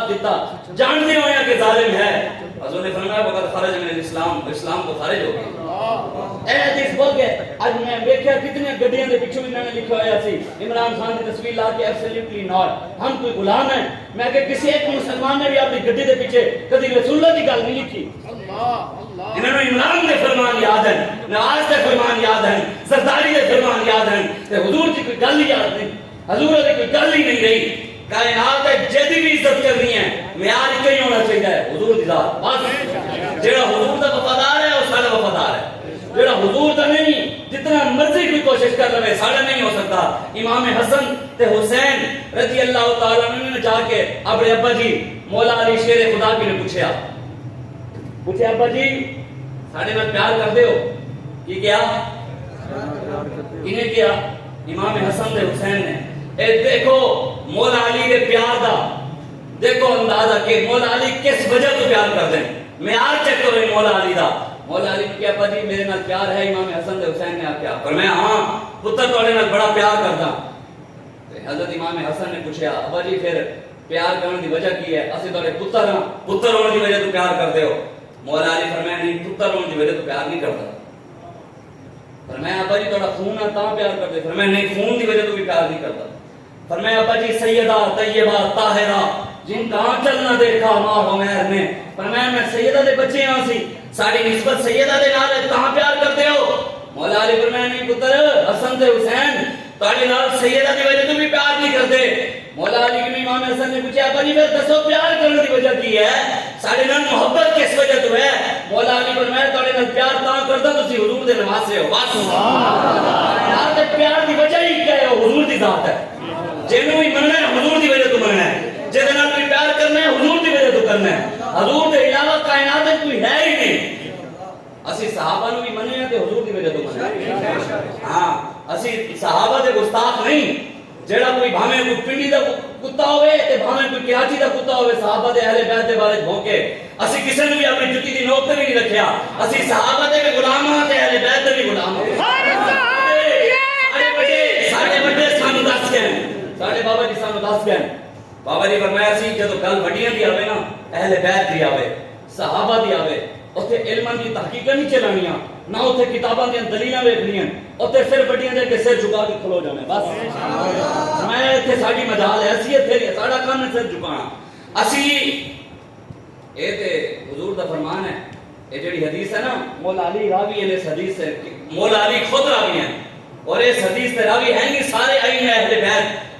دیتا جانتے ہوئے کہ ظالم ہے. حضور نے فرمایا وقت خارج من الاسلام، اسلام تو خارج ہو گیا. اے حدیث بول کے اج میں دیکھا کتنے گڈیاں دے پیچھے انہوں نے لکھا ہوا سی عمران خان کی تصویر لا کے ایبسلیوٹلی ناٹ، ہم کوئی غلام ہیں. میں کہ کسی ایک مسلمان نے بھی اپنی گڈی دے پیچھے کبھی رسول اللہ کی گل نہیں لکھی. انہوں نے عمران کے فرمان یاد ہیں، نواز کے فرمان یاد ہیں، سرداری کے فرمان یاد ہیں، تے حضور کی کوئی گل ہی یاد نہیں، حضور کی کوئی گل ہی نہیں رہی. کائنات ہے جدی بھی عزت کرنی ہے، معیار کہیں ہونا چاہیے حضور دی ذات. بس جڑا حضور دا وفادار ہے وہ سارا وفادار ہے، جڑا حضور دا نہیں جتنا مرضی کوئی کوشش کر لے سارا نہیں ہو سکتا. امام حسن تے حسین رضی اللہ تعالیٰ عنہ نے جا کے اپنے ابا جی مولا علی شیر خدا کی نے پوچھے ابا جی ساڑھے میں پیار کر دے ہو کی کیا انہیں کیا امام حسن تے حسین نے. اے دیکھو مولا علی کے پیار دا دیکھو اندازہ کہ مولا علی کس وجہ تو پیار کر دیں. معیار چیک کرو مولا علی دا. مولا علی نے کیا ابا جی میرے نال پیار ہے. امام حسن تے حسین نے کیا فرمایا ہاں پتر تواڈے نال بڑا پیار کردا. حضرت امام حسن نے پوچھا ابا جی پھر پیار کرنے دی وجہ کی ہے؟ اسی تواڈے پتر ہاں، پتر ہونے دی وجہ تو پیار کردے ہو. مولا علی فرمایا نہیں پتر ہونے دی وجہ تو پیار نہیں کردا. فرمایا ابا جی تواڈا خون ہے تاں پیار کردے؟ فرمایا نہیں خون دی وجہ تو بھی پیار نہیں کردا. فرمایا ابا جی سیدہ طیبہ طاہرہ جن کا آنچل نہ دیکھا ماں عمیر نے. فرمایا میں سیدہ دے بچے ہاں سی ساری نسبت سیدہ دے نال ہے کہاں پیار کرتے ہو؟ مولا علی فرمایا نہیں پتر حسن تے حسین تاڑی نال سیدہ دی وجہ تو بھی پیار نہیں کرتے. مولا علی کی امام حسن نے پوچھا ابا جی پھر دسو پیار کرنے دی وجہ کی ہے؟ ساڑے نال محبت کس وجہ تو ہے؟ مولا علی فرمایا تاڑے نال پیار تاں کردا تسی حضور دے نواسے ہو. بس یار تے پیار دی وجہ ہی کیا ہے؟ حضور دی ذات ہے. جنوں بھی مننا ہے حضور دی وجہ تو مننا ہے، جے نال کوئی پیار کرنا ہے حضور دی وجہ تو کرنا ہے. حضور دے علاوہ کائنات میں کوئی ہے ہی نہیں. اسی صحابہ نو بھی مننے ہیں تے حضور دی وجہ تو مننے ہیں. ہاں اسی صحابہ دے گستاخ نہیں. جڑا کوئی بھاویں کوئی پنڈی دا کتا ہوئے تے بھاویں کوئی کراچی دا کتا ہوئے صحابہ دے اہل بیت دے بارے بھونکے. اسی کسے نے بھی اپنی جُتی دی نوک تے نہیں رکھیا. اسی صحابہ دے بھی غلام ہاں تے اہل بیت دے بھی غلام ہاں. ساڈے بڑے سانو دس گئے ساڈے بابا جی سانو دس گئے. بابا جی فرمایا سی جدو گل وڈیاں دی آوے نا اہل بیت دی آوے صحابہ دی آوے اوتھے علم دی تحقیقاں نہیں چلانیاں نہ اوتھے کتاباں دی دلیلاں ویکھنیاں اوتھے صرف وڈیاں دے کے سر جھکا کے کھلو جانے. بس میں ایتھے ساڈی مجال ہے اسی ایتھے ساڈا کام ہے سر جھکانا. اسی اے تے حضور دا فرمان ہے. اے جڑی حدیث ہے نا مولا علی راوی ہے اس حدیث سے مولا علی خود راوی ہیں اور اس حدیث تے راوی ہیں نہیں سارے ائمہ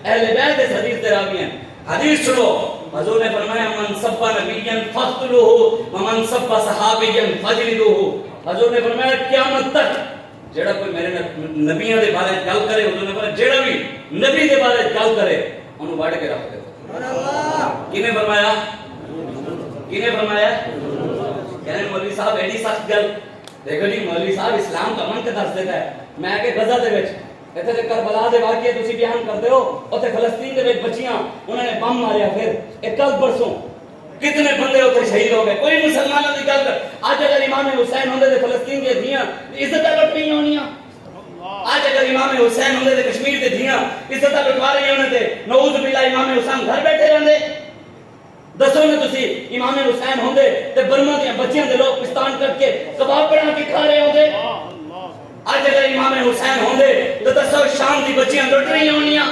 اہل بیت اس حدیث تے راوی ہیں. حدیث سنو حضور نے فرمایا من سب نبیًا فاقتلوہ ومن سب صحابیًا فاجلدوہ. حضور نے فرمایا قیامت تک جڑا کوئی میرے نبیوں دے بارے گل کرے حضور نے فرمایا جڑا بھی نبی دے بارے گل کرے انہوں وڈ کے رکھ دے. کنے فرمایا کنے فرمایا کہنے مولوی صاحب ایڈی سخت گل. دیکھو جی مولوی صاحب اسلام کا من کے دس دیتا ہے. میں کہ غزہ دے وچ ایتھے تے کربلا دے واقعے تسی بیان کردے ہو اوتھے فلسطین دے وچ بچیاں انہوں نے بم ماریا پھر ایک کل پرسوں کتنے بندے اوتھے شہید ہو گئے. کوئی مسلمانوں دی گل کر اج اگر امام حسین ہوندے تے فلسطین دی دھیاں عزت لٹ نہیں ہونیاں. اج اگر امام حسین ہوندے تے کشمیر دی دھیاں عزت لٹوا رہی ہونے تے نعوذ باللہ امام حسین گھر بیٹھے رہندے. دسو نا تسی امام حسین ہوندے تے برما دیاں بچیاں دے لوگ پستان کر کے کباب بنا کے کھا رہے ہوندے. آج اگر امام حسین ہوندے تو دسو شام دی بچیاں لٹ رہی ہونیاں.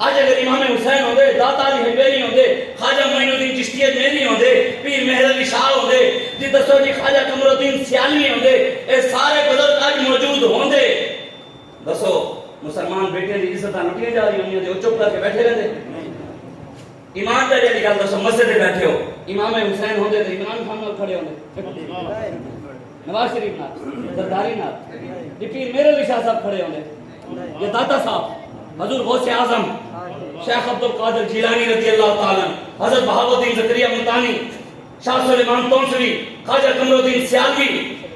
آج اگر امام حسین ہوندے داتا علی حجویری ہوندے خواجہ معین الدین چشتی اجمیری ہوندے پیر مہر علی شاہ ہوندے جی دسو جی خواجہ قمر الدین سیالوی ہوندے اے سارے بزرگ آج موجود ہوندے. دسو مسلمان بیٹے دی عزت لٹیاں جا رہی ہونیاں تے او چپ کر کے بیٹھے رہندے. ایمان داری دی گل دسو مسجد تے بیٹھے ہو امام حسین ہوندے تے عمران خان نال کھڑے ہوندے نواز شریف نال زرداری نال جی پیر مہر علی شاہ صاحب کھڑے ہوندے یہ داتا صاحب حضور غوث اعظم شیخ عبد القادر جیلانی رضی اللہ تعالی حضرت بہاؤ الدین زکریا ملتانی شاہ سلیمان تونسوی خواجہ قمر الدین سیالوی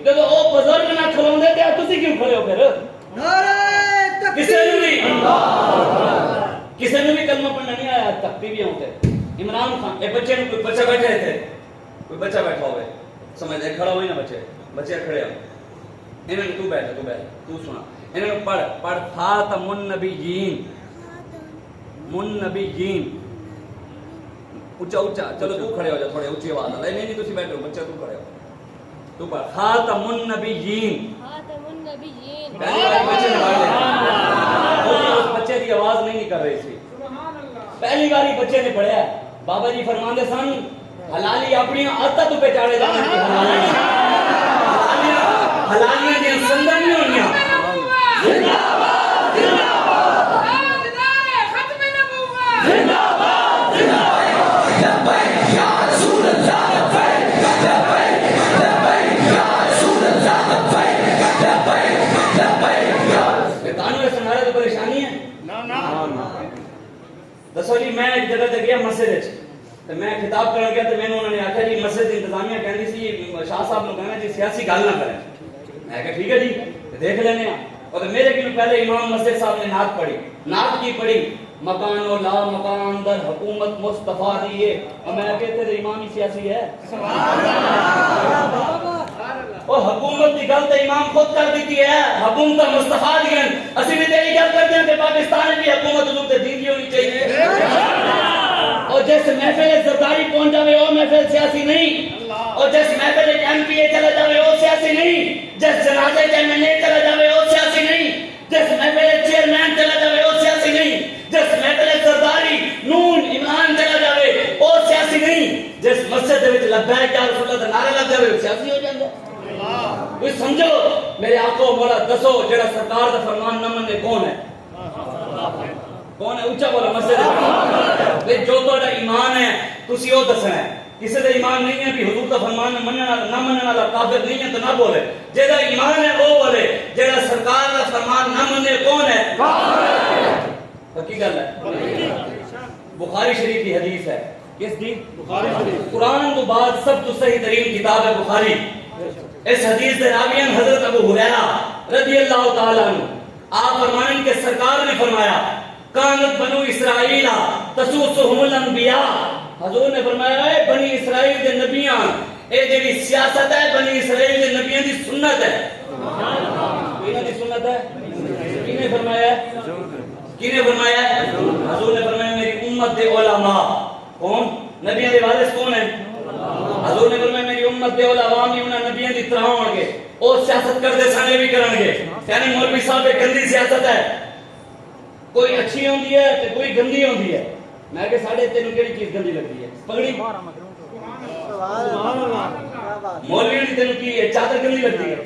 جب او بزرگ نہ کھلوندے تے تسی کیوں کھڑے ہو پھر؟ نعرہ تکبیر کسی نے بھی کلمہ پڑھنا نہیں آیا تک ٹی وی ہوتے. عمران خان اے بچے نے کوئی بچہ بیٹھے تھے کوئی بچہ بیٹھا ہوئے سمجھ دے کھڑا ہوئی نا بچے کھڑے ہو انہوں نے تو بیٹھ تو سنا انہوں نے پڑھ خاتم النبیین اونچا اونچا چلو تو کھڑے ہو جا تھوڑے اونچی آواز آ نہیں تسی بیٹھو بچہ تو کھڑے ہو تو پڑھ خاتم النبیین پہلی بار بچے نے پڑھ لیا اس بچے کی آواز نہیں نکل رہی تھی پہلی بار ہی بچے نے پڑھا بابا جی فرماندے سن حلالی اپنی عادت تو پہچانے جانے کی حلالیاں دی سندا نہیں ہونیاں زندہ باد زندہ باد ختم نبوت زندہ باد زندہ باد لبیک یا رسول اللہ لبیک لبیک لبیک یا رسول اللہ لبیک لبیک لبیک یا یہ قانون سنارے تو پریشانی ہے نا دسو جی میں ایک جگہ تے گیا مسجد وچ تے میں خطاب کرن گیا تے مینوں انہوں نے آکھیا جی مسجد دی انتظامیہ کہندی سی شاہ صاحب نوں کہنا جی سیاسی گل نہ کریں میں کہا ٹھیک ہے جی دیکھ لینے ہیں اور میرے کیوں پہلے امام مسجد صاحب نے نعت پڑھی نعت کی پڑھی مکان و لا مکان در حکومت مصطفیٰ دیئے اور میں کہتے تھے امام ہی سیاسی ہے اور حکومت کی گل تو امام خود کر دیتی ہے حکومت مصطفیٰ دیئے اسی بھی تیری گل کرتے ہیں کہ پاکستان کی حکومت حضور تے دین کی ہونی چاہیے اور جس محفل زرداری پہنچ جاوے وہ محفل سیاسی نہیں اور جس محفل ایم پی اے چلا جاوے وہ سیاسی نہیں جس جنازے کے ایم این اے چلا جاوے وہ سیاسی نہیں جس محفل چیئرمین چلا جاوے وہ سیاسی نہیں جس محفل سرداری نون ایمان چلا جاوے وہ سیاسی نہیں جس مسجد وچ لبیک یا رسول اللہ دا نعرہ لگ جاوے وہ سیاسی ہو جاندا کوئی سمجھو میرے آقا مولا دسو جڑا سرکار دا فرمان نہ منے کون ہے کون ہے اونچا بولا مسجد میں جو تو ایمان ہے تسی او دسنا ہے کسی دا ایمان نہیں ہے کہ حضور دا فرمان نہ مننے والا کافر نہیں ہے تو نہ بولے جیڑا ایمان ہے وہ بولے جیڑا سرکار دا فرمان نہ منے کون ہے کافر حقیقت گل ہے بخاری شریف کی حدیث ہے کس دی بخاری شریف قرآن تو بعد سب تو صحیح ترین کتاب ہے بخاری اس حدیث دے راویان حضرت ابو ہریرہ رضی اللہ تعالی عنہ آپ فرمائیں کہ سرکار نے فرمایا کانت بنو اسرائیل تسوسهم الانبیاء حضور نے فرمایا اے بنی اسرائیل دے نبیاں اے جڑی سیاست ہے بنی اسرائیل دے نبیاں دی سنت ہے کینے دی سنت ہے کینے فرمایا کینے فرمایا حضور نے فرمایا میری امت دے علماء کون نبیاں دے وارث کون ہیں حضور نے فرمایا میری امت دے علماء بھی انہاں نبیاں دی طرح ہون گے او سیاست کردے سانے بھی کرن گے یعنی مولوی صاحب ایک گندی سیاست ہے کوئی اچھی ہوندی ہے تے کوئی گندی ہوندی ہے میں کہ ساڈے تینوں کیڑی چیز گندی لگدی ہے پگڑی سبحان اللہ مولوی دی تینوں کی ہے چادر گندی لگدی ہے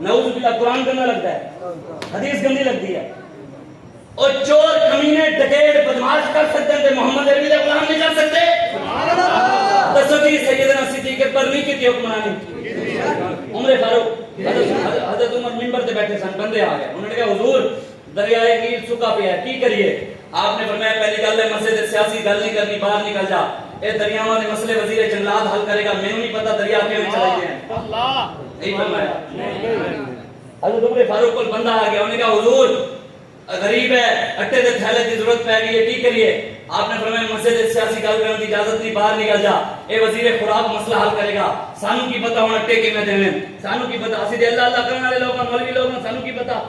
نعوذ باللہ قرآن گندا لگتا ہے حدیث گندی لگتی ہے اور چور کمینے ڈکیٹ بدماش کر سکتے ہیں محمد عربی کا غلام نہیں کر سکتے دسو جی سیدنا صدیق اکبر نہیں کی حکمرانی عمر فاروق حضرت عمر منبر تے بیٹھے سن بندے آ گئے انہوں نے کہا حضور دریائے نیل سکا پیا ہے کی کریے آپ نے فرمایا پہلی گل ہے مسجد سیاسی گل نہیں کرنی باہر نکل جا اے دریاواں دے مسئلے وزیر جنگلات حل کرے گا مینوں نہیں پتہ دریا کیوں چلائے ہیں اللہ نہیں فرمایا حضرت عمر فاروق کو بندہ آ گیا انہوں نے کہا حضور غریب ہے اٹے دے تھیلے کی ضرورت پے گئی ہے کی کریے آپ نے فرمایا مسجد سیاسی گل کرنے کی اجازت نہیں باہر نکل جا اے وزیر خوراک مسئلہ حل کرے گا سانو کی پتہ ہن اٹے کیویں دیویں سانو کی پتہ اسی دے اللہ اللہ کرنے والے لوگ مولوی لوگ سانو کی پتہ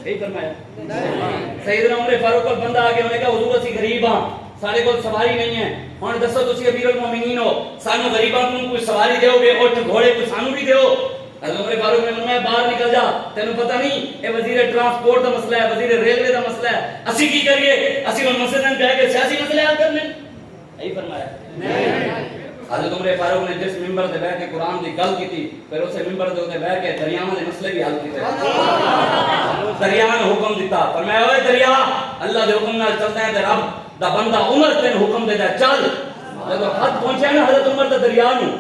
یہی فرمایا سیدنا عمر فاروق کو بندہ آ گیا انہوں نے کہا حضور اسی غریب ہاں سارے کو سواری نہیں ہے ہن دسو تسی امیر المومنین ہو سانو غریباں کو کوئی سواری دیو گے اٹھ گھوڑے کوئی سانو بھی دیو حضرت عمر فاروق نے فرمایا باہر نکل جا تینوں پتہ نہیں اے وزیر ٹرانسپورٹ دا مسئلہ ہے وزیر ریلوے دا مسئلہ ہے اسی کی کریے اسی ہن مسجد میں بیٹھ کے سیاسی مسئلے حل کرنے یہی فرمایا حضرت عمر فاروق نے جس منبر تے بیٹھ کے قرآن دی گل کیتی پھر اسے منبر تے اوتے بیٹھ کے دریاواں دے مسئلے بھی حل کیتے دریاواں نے حکم دیتا فرمایا اوے دریا اللہ دے حکم نال چلدا ہے تے رب دا بندہ عمر تین حکم دے چل جدوں خط پہنچیا نا حضرت عمر دا دریا نو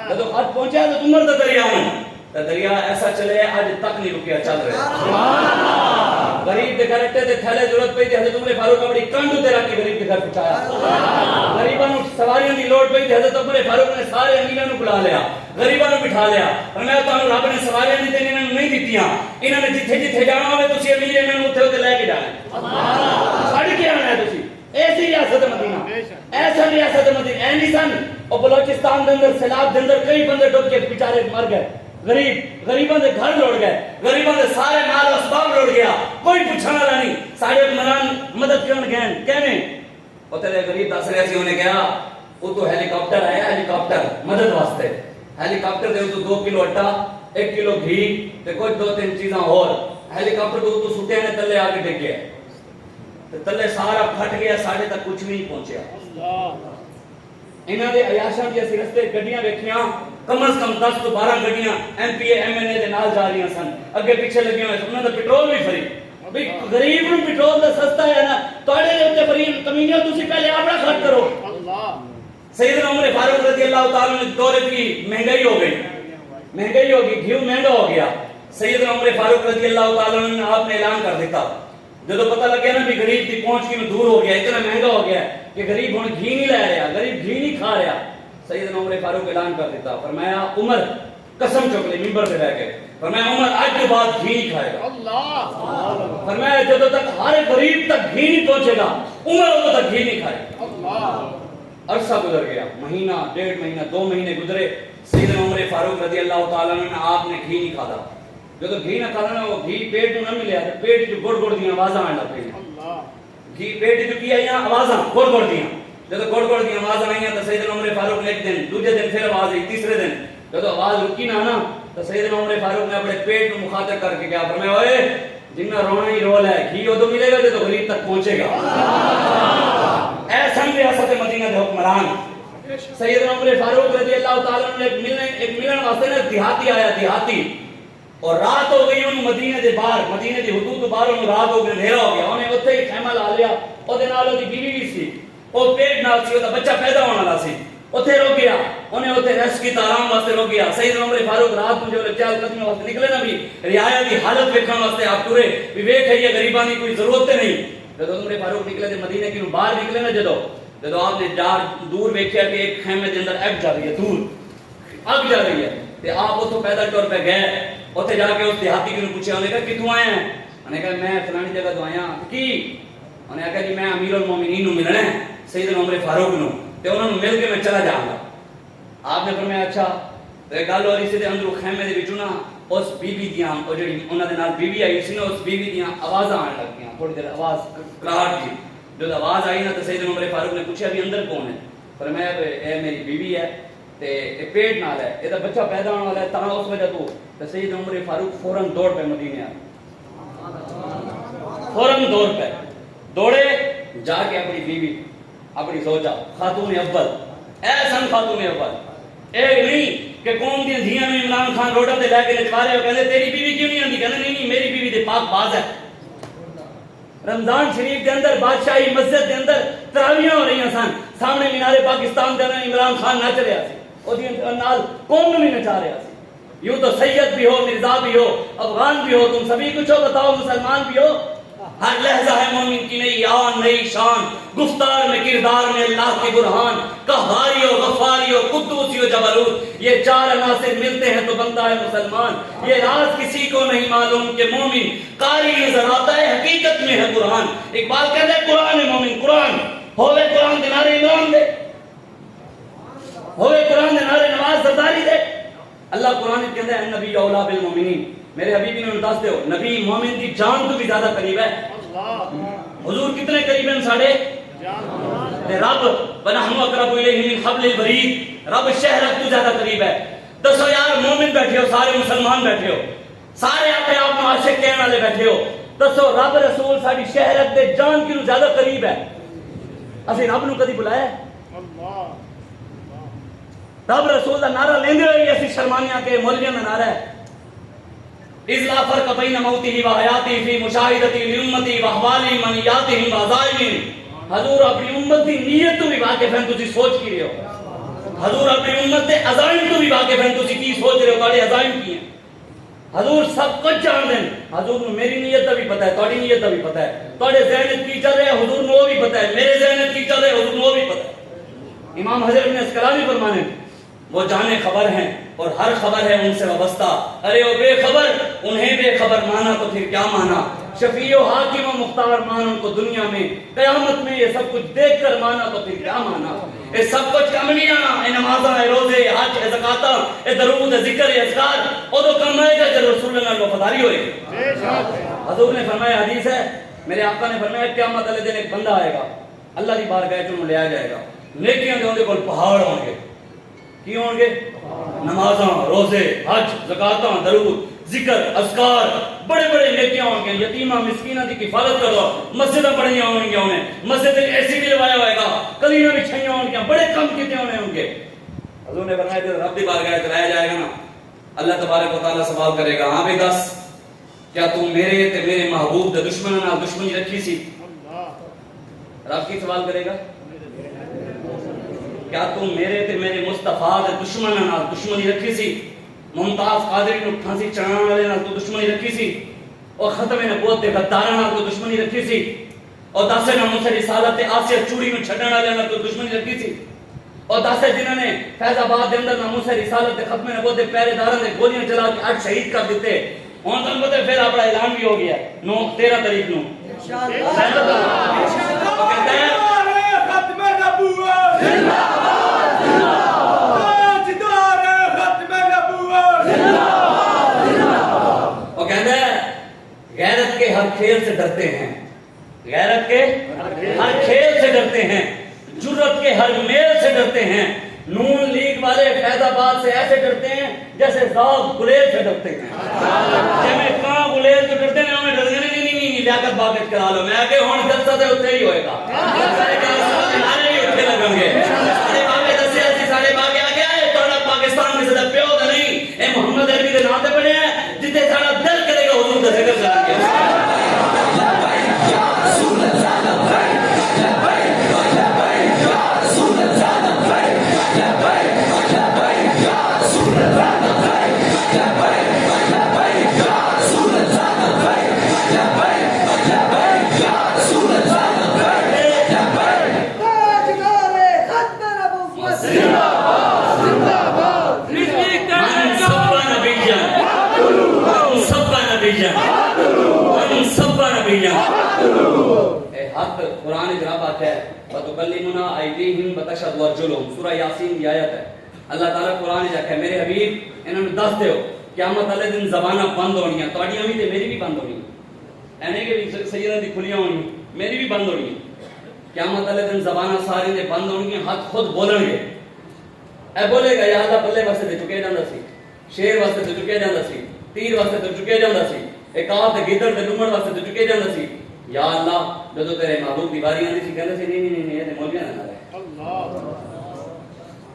جدوں خط پہنچیا حضرت عمر دا دریا نو تے دریا ایسا چلے اج تک نہیں رکیا چل رہا سبحان اللہ غریب دے گھر تے تھیلے ضرورت پئی تے حضرت عمر فاروق اپنی کنڈ تے رکھ کے غریب دے گھر پہنچایا غریباں نوں سواریاں دی لوڑ پئی تے حضرت عمر فاروق نے سارے امیراں نوں بلا لیا غریباں نوں بٹھا لیا فرمایا تانوں رب نے سواریاں دتے انہاں نوں نہیں دتیاں انہاں نے جتھے جتھے جانا ہوے تسی امیر انہاں نوں اوتھے اوتھے لے کے جانا سبحان اللہ چھڈ کے آنا ہے تسی ایسی ریاست مدینہ ایسا ریاست مدینہ اے نہیں سن اور بلوچستان دے اندر سیلاب دے اندر کئی بندے ڈوب کے بیچارے مر گئے غریباں دے گھر لوٹ گئے غریباں دے سارے مال و اسباب لوٹ گیا کوئی پوچھنے والا نہیں سارے حکمران مدد کرن گئے کیویں او تے غریب دس رہے سی انہیں کہا وہ تو ہیلی کاپٹر آیا, ہیلی کاپٹر مدد واسطے. ہیلی کاپٹر دے تو 2 کلو آٹا, 1 کلو گھی تے کچھ 2-3 چیزاں اور. ہیلی کاپٹر تو سٹے نے تلے آ کے ڈگیا تے تلے سارا پھٹ گیا, ساڈے تک کچھ نہیں پہنچیا. انہاں دے عیاشاں دی اسی رستے گڈیاں ویکھیاں, کم از کم 10 تو 12 گڈیاں M P A M N A دے نال جا رہی سن, اگے پیچھے لگیاں ہوئے. انہاں دا پیٹرول بھی فری. بھئی غریب نو پیٹرول تے سستا ہے نا, تواڈے دے اوتے فری کمینیاں تسی پہلے اپنا خرچ کرو. سیدنا عمر فاروق رضی اللہ تعالی عنہ دور کی مہنگائی ہو گئی, مہنگائی ہو گئی, گھیو مہنگا ہو گیا. سیدنا عمر فاروق رضی اللہ تعالی عنہ نے آپ نے اعلان کر دیتا, جب پتہ لگیا نا بھی غریب کی پہنچ کی دور ہو گیا, اتنا مہنگا ہو گیا کہ غریب ہن گھی نہیں لے رہا, غریب گھی نہیں کھا رہا. سیدنا عمر فاروق اعلان کر دیتا, فرمایا عمر قسم چک لی منبر پہ بیٹھ کے, فرمایا عمر آج کے بعد گھی نہیں کھائے گا. فرمایا جب تک ہر غریب تک گھی نہیں پہنچے گا عمر ادو تک گھی نہیں کھائے گا. عرصہ گزر گیا, مہینہ 1.5 مہینہ 2 مہینے گزرے. سیدنا عمر فاروق رضی اللہ تعالیٰ عنہ نے آپ نے گھی نہیں کھادا. جب گھی نہ کھادا نا, وہ گھی پیٹ نو نہ ملیا, پیٹ جو گڑ گڑ دی آوازاں آن لگ پئی. گھی پیٹ جو کی آئیاں آوازاں گڑ گڑ دیاں, جب گڑ گڑ دی آوازاں آئیاں تو سیدنا عمر فاروق نے ایک دن, دوسرے دن پھر آواز آئی, تیسرے دن جب آواز رکی نا تو سیدنا عمر فاروق نے اپنے پیٹ کو مخاطب کر کے کیا فرمایا, اوئے جنہ رونا ہی رول ہے, گھی ادو ملے گا تو غریب تک پہنچے گا. اے سن ریاست مدینہ دے حکمران, سیدنا عمر فاروق رضی اللہ تعالیٰ عنہ ایک ملن واسطے نا دیہاتی آیا, دیہاتی, اور رات ہو گئی انہوں مدینے دے باہر, مدینے دی حدود باہر انہوں رات ہو گئی, اندھیرا ہو گیا. انہیں اتھے ہی خیمہ لا لیا, او دے نال دی بیوی بھی سی, او پیٹ نال سی, او دا بچہ پیدا ہونا والا سی, اتھے رو گیا. انہیں اتھے ریسٹ کی آرام واسطے رو گیا. سیدنا عمر فاروق رات کو جو چہل قدمی واسطے نکلے نا, بھی رعایا دی حالت ویکھن واسطے آپ ٹرے بھی ویکھ ہے یہ غریباں دی کوئی ضرورت نہیں. جب عمر فاروق نکلے تے مدینے کی باہر نکلے نا, جب آپ نے دور ویکھیا کہ ایک خیمے دے اندر اگ جا رہی ہے, دور اگ جا رہی ہے, تے آپ اتھوں پیدل ٹر پہ گئے. اتھے جا کے اس دیہاتی کو پوچھا, انہیں کہا کتوں آئے ہیں؟ انہیں کہا میں فلانی جگہ تو آیا. کی؟ انہیں کہا جی میں امیر المومنین نو ملنا ہے, سیدنا عمر فاروق نو, تے انہوں نے مل کے میں چلا جاؤں گا. آپ نے فرمایا اچھا. تے گل ہو رہی سی تے اندروں خیمے دے وچوں نا اس بی بی دیاں, او جڑی انہاں دے نال بی بی آئی سی نا, اس بی بی دیاں آوازاں آن لگ گئیاں, تھوڑی دیر آواز کراہٹ جی. جب آواز آئی نا تو سیدنا عمر فاروق نے پوچھا بھی اندر کون ہے؟ فرمایا اے میری بیوی ہے تے پیٹ نال ہے, یہ بچہ پیدا ہونے والا ہے, تاں اس وجہ تو سیدنا عمر فاروق فوراً دوڑ پہ مدینے آئے, فوراً دوڑ پہ دوڑے جا کے اپنی بیوی, اپنی زوجہ خاتون اول, اے سن خاتون اول, ایک نہیں کہ قوم دی دھیاں میں عمران خان روڈا تے لے کے نچوا رہے ہو, کہندے تیری بیوی کیوں نہیں آندی؟ کہندے نہیں میری بیوی تے پاک باز ہے. رمضان شریف کے اندر بادشاہی مسجد کے اندر تراویحاں ہو رہی سن, سامنے مینار پاکستان دے اندر عمران خان نچ رہا سی, او دی نال قوم بھی نچا رہا سی. یوں تو سید بھی ہو, مرزا بھی ہو, افغان بھی ہو, تم سبھی کچھ ہو, بتاؤ مسلمان بھی ہو. ہر لہجہ ہے مومن کی نئی آن نئی شان, گفتار میں کردار میں اللہ کے برہان, قہاری ہو غفاری ہو قدوسی ہو جبروت, یہ 4 عناصر ملتے ہیں تو بنتا ہے مسلمان. یہ راز کسی کو نہیں معلوم کہ مومن قاری نظر آتا ہے حقیقت میں ہے قرآن. اقبال کہتا ہے قرآن ہے مومن, قرآن ہوئے قرآن دے نعرے عمران دے, ہوئے قرآن دے نعرے نواز زرداری دے. اللہ قرآن کہتا ہے نبی اولا بالمومنین, میرے حبیبی نے دس دیو نبی مومن دی جان تو بھی زیادہ قریب ہے. حضور کتنے قریب ہیں ساڑھے رب, وَنَحْنُ أَقْرَبُ إِلَيْهِ مِنْ حَبْلِ الْوَرِيدِ, رب شہرک تو زیادہ قریب ہے. دسو یار مومن بیٹھے ہو, سارے مسلمان بیٹھے ہو, سارے اپنے آپ میں عاشق کہنے والے بیٹھے ہو, دسو رب رسول ساڑھی شہرک دے جان کی زیادہ قریب ہے. اسی رب نو کدی بلایا ہے؟ رب رسول دا نعرہ لیندے ہوئے اسی شرمانیاں کے مولویاں دا نعرہ ہے, اِذْ لَا فَرْقَ بَيْنَ مَوْتِهِ وَحَيَاتِهِ فِي مُشَاهِدَتِهِ لِأُمَّتِهِ وَأَحْوَالِهِمْ وَنِيَّاتِهِمْ وَعَزَائِمِهِمْ. حضور اپنی امت دی نیت تو بھی واقف ہیں, تسی سوچ کی رہے ہو. حضور اپنی امت دے عزائم تو بھی واقف ہیں, تسی کی سوچ رہے ہو, تہاڈے عزائم کی ہیں. حضور سب کچھ جان دیں. حضور نو میری نیت دا بھی پتہ ہے, تہاڈی نیت دا بھی پتہ ہے, تہاڈے ذہن وچ کی چل رہا ہے حضور نو بھی پتہ ہے, میرے ذہن وچ کی چل رہا ہے حضور نو بھی پتہ ہے. امام حضرت ابن اسقلانی فرمانے وہ جانے خبر ہیں اور ہر خبر ہے ان سے وابستہ. ارے وہ بے خبر انہیں بے خبر مانا تو پھر کیا مانا. شفیع و حاکم و مختار مان ان کو دنیا میں, قیامت میں یہ سب کچھ دیکھ کر مانا تو پھر کیا مانا. یہ سب کچھ کملیاں, اے نمازاں, اے روزے, حج, اے زکاتاں, اے درود, اے ذکر, اے اذکار, او تو کم آئے گا جب رسول اللہ وفاداری ہوئے گی. حضور نے فرمایا, حدیث ہے, میرے آقا نے فرمایا قیامت والے دن ایک بندہ آئے گا, اللہ کی بارگاہ میں لے آیا جائے گا, نیکیاں دے اندے کول پہاڑ ہون گے. کی ہون گے؟ نمازاں، روزے، حج، زکاتاں، درود، ذکر، اذکار، بڑے بڑے نیکیاں ہون گے. یتیماں مسکیناں دی کفالت کرو. مسجداں بڑھیاں ہون گیا انہیں. مسجد ایسی بھی لوایا ہوئے گا. کلیاں بھی چھائیاں ہون گیا. بڑے کم کیتے ہونے ہوں گے. حضور نے فرمایا کہ رب دی بارگاہ وچ لایا جائے گا نا، اللہ تبارک و تعالیٰ سوال کرے گا، ہاں بھی دس کیا تم میرے تے میرے محبوب دے دشمناں نال دشمنی رکھی سی؟ رب کی سوال کرے گا، کیا تم میرے تے میرے مصطفیٰ دے دشمناں نال دشمنی رکھی سی؟ ممتاز قادری نو پھانسی چڑھانے والے نال تو دشمنی رکھی سی؟ اور ختم نبوت دے غداراں نال تو دشمنی رکھی سی؟ اور دس ناموس رسالت تے آسیہ چوڑی نو چھڈن والے نال تو دشمنی رکھی سی؟ اور دس جنہوں نے فیض آباد دے اندر ناموس رسالت تے ختم نبوت دے پہرے داراں دے گولیاں چلا کے 8 شہید کر دیتے. ہن تانوں پتہ پھر اپنا اعلان بھی ہو گیا 13 تاریخ نو انشاءاللہ کہتا ہے ختم نبوت زندہ باد، زندہ باد، تاجدار ختم نبوت زندہ باد، زندہ باد. وہ کہتا ہے غیرت کے ہر کھیل سے ڈرتے ہیں، غیرت کے ہر کھیل سے ڈرتے ہیں، جرت کے ہر میل سے ڈرتے ہیں. نون لیگ والے فیض آباد سے ایسے ڈرتے ہیں جیسے زاغ گلیل سے ڈرتے ہیں. جیسے کہاں گلیل سے ڈرتے ہیں ہمیں ڈرتے نہیں لیاقت باقت کرا لو. میں کہ ہون جلسہ تے اتنے ہی ہوئے گا، نعرے بھی اتنے لگیں گے. سارے باغے دسے اسی سارے باغے آ گیا ہے تو پاکستان میں صدا پیو دا نہیں، اے محمد عربی دے نام تے پڑھے ہیں جتے سارا دل کرے گا حضور دا ذکر کریں گے. حق قرآن جراب آتا ہے وَتُكَلِّمُنَا أَيْدِيهِمْ وَتَشْهَدُ أَرْجُلُهُمْ سورہ یاسین کی آیت ہے. اللہ تعالیٰ قرآن جاکھا ہے میرے حبیب انہوں نے دس دیو قیامت والے دن زبانہ بند ہونی ہیں، تواڈیاں بھی تے میری بھی بند ہونی ہیں، اینے کہ سیدہ دی کھلیاں ہونی میری بھی بند ہونی ہیں. قیامت والے دن زبانہ سارے دے بند ہونی ہیں، حق خود بولن گے. اے بولے گا یا اللہ بلے واسطے تے چکے جاندا سی، شیر واسطے تے چکے جاندا سی، تیر واسطے تے چکے جاندا سی، ایک آپ تے گدڑ تے ڈمڑ واسطے تے چکے جاندا سی. یا اللہ جدو تیرے محبوب کی باری آتی سی کہتے سی نہیں یہ مولویاں نہ رہے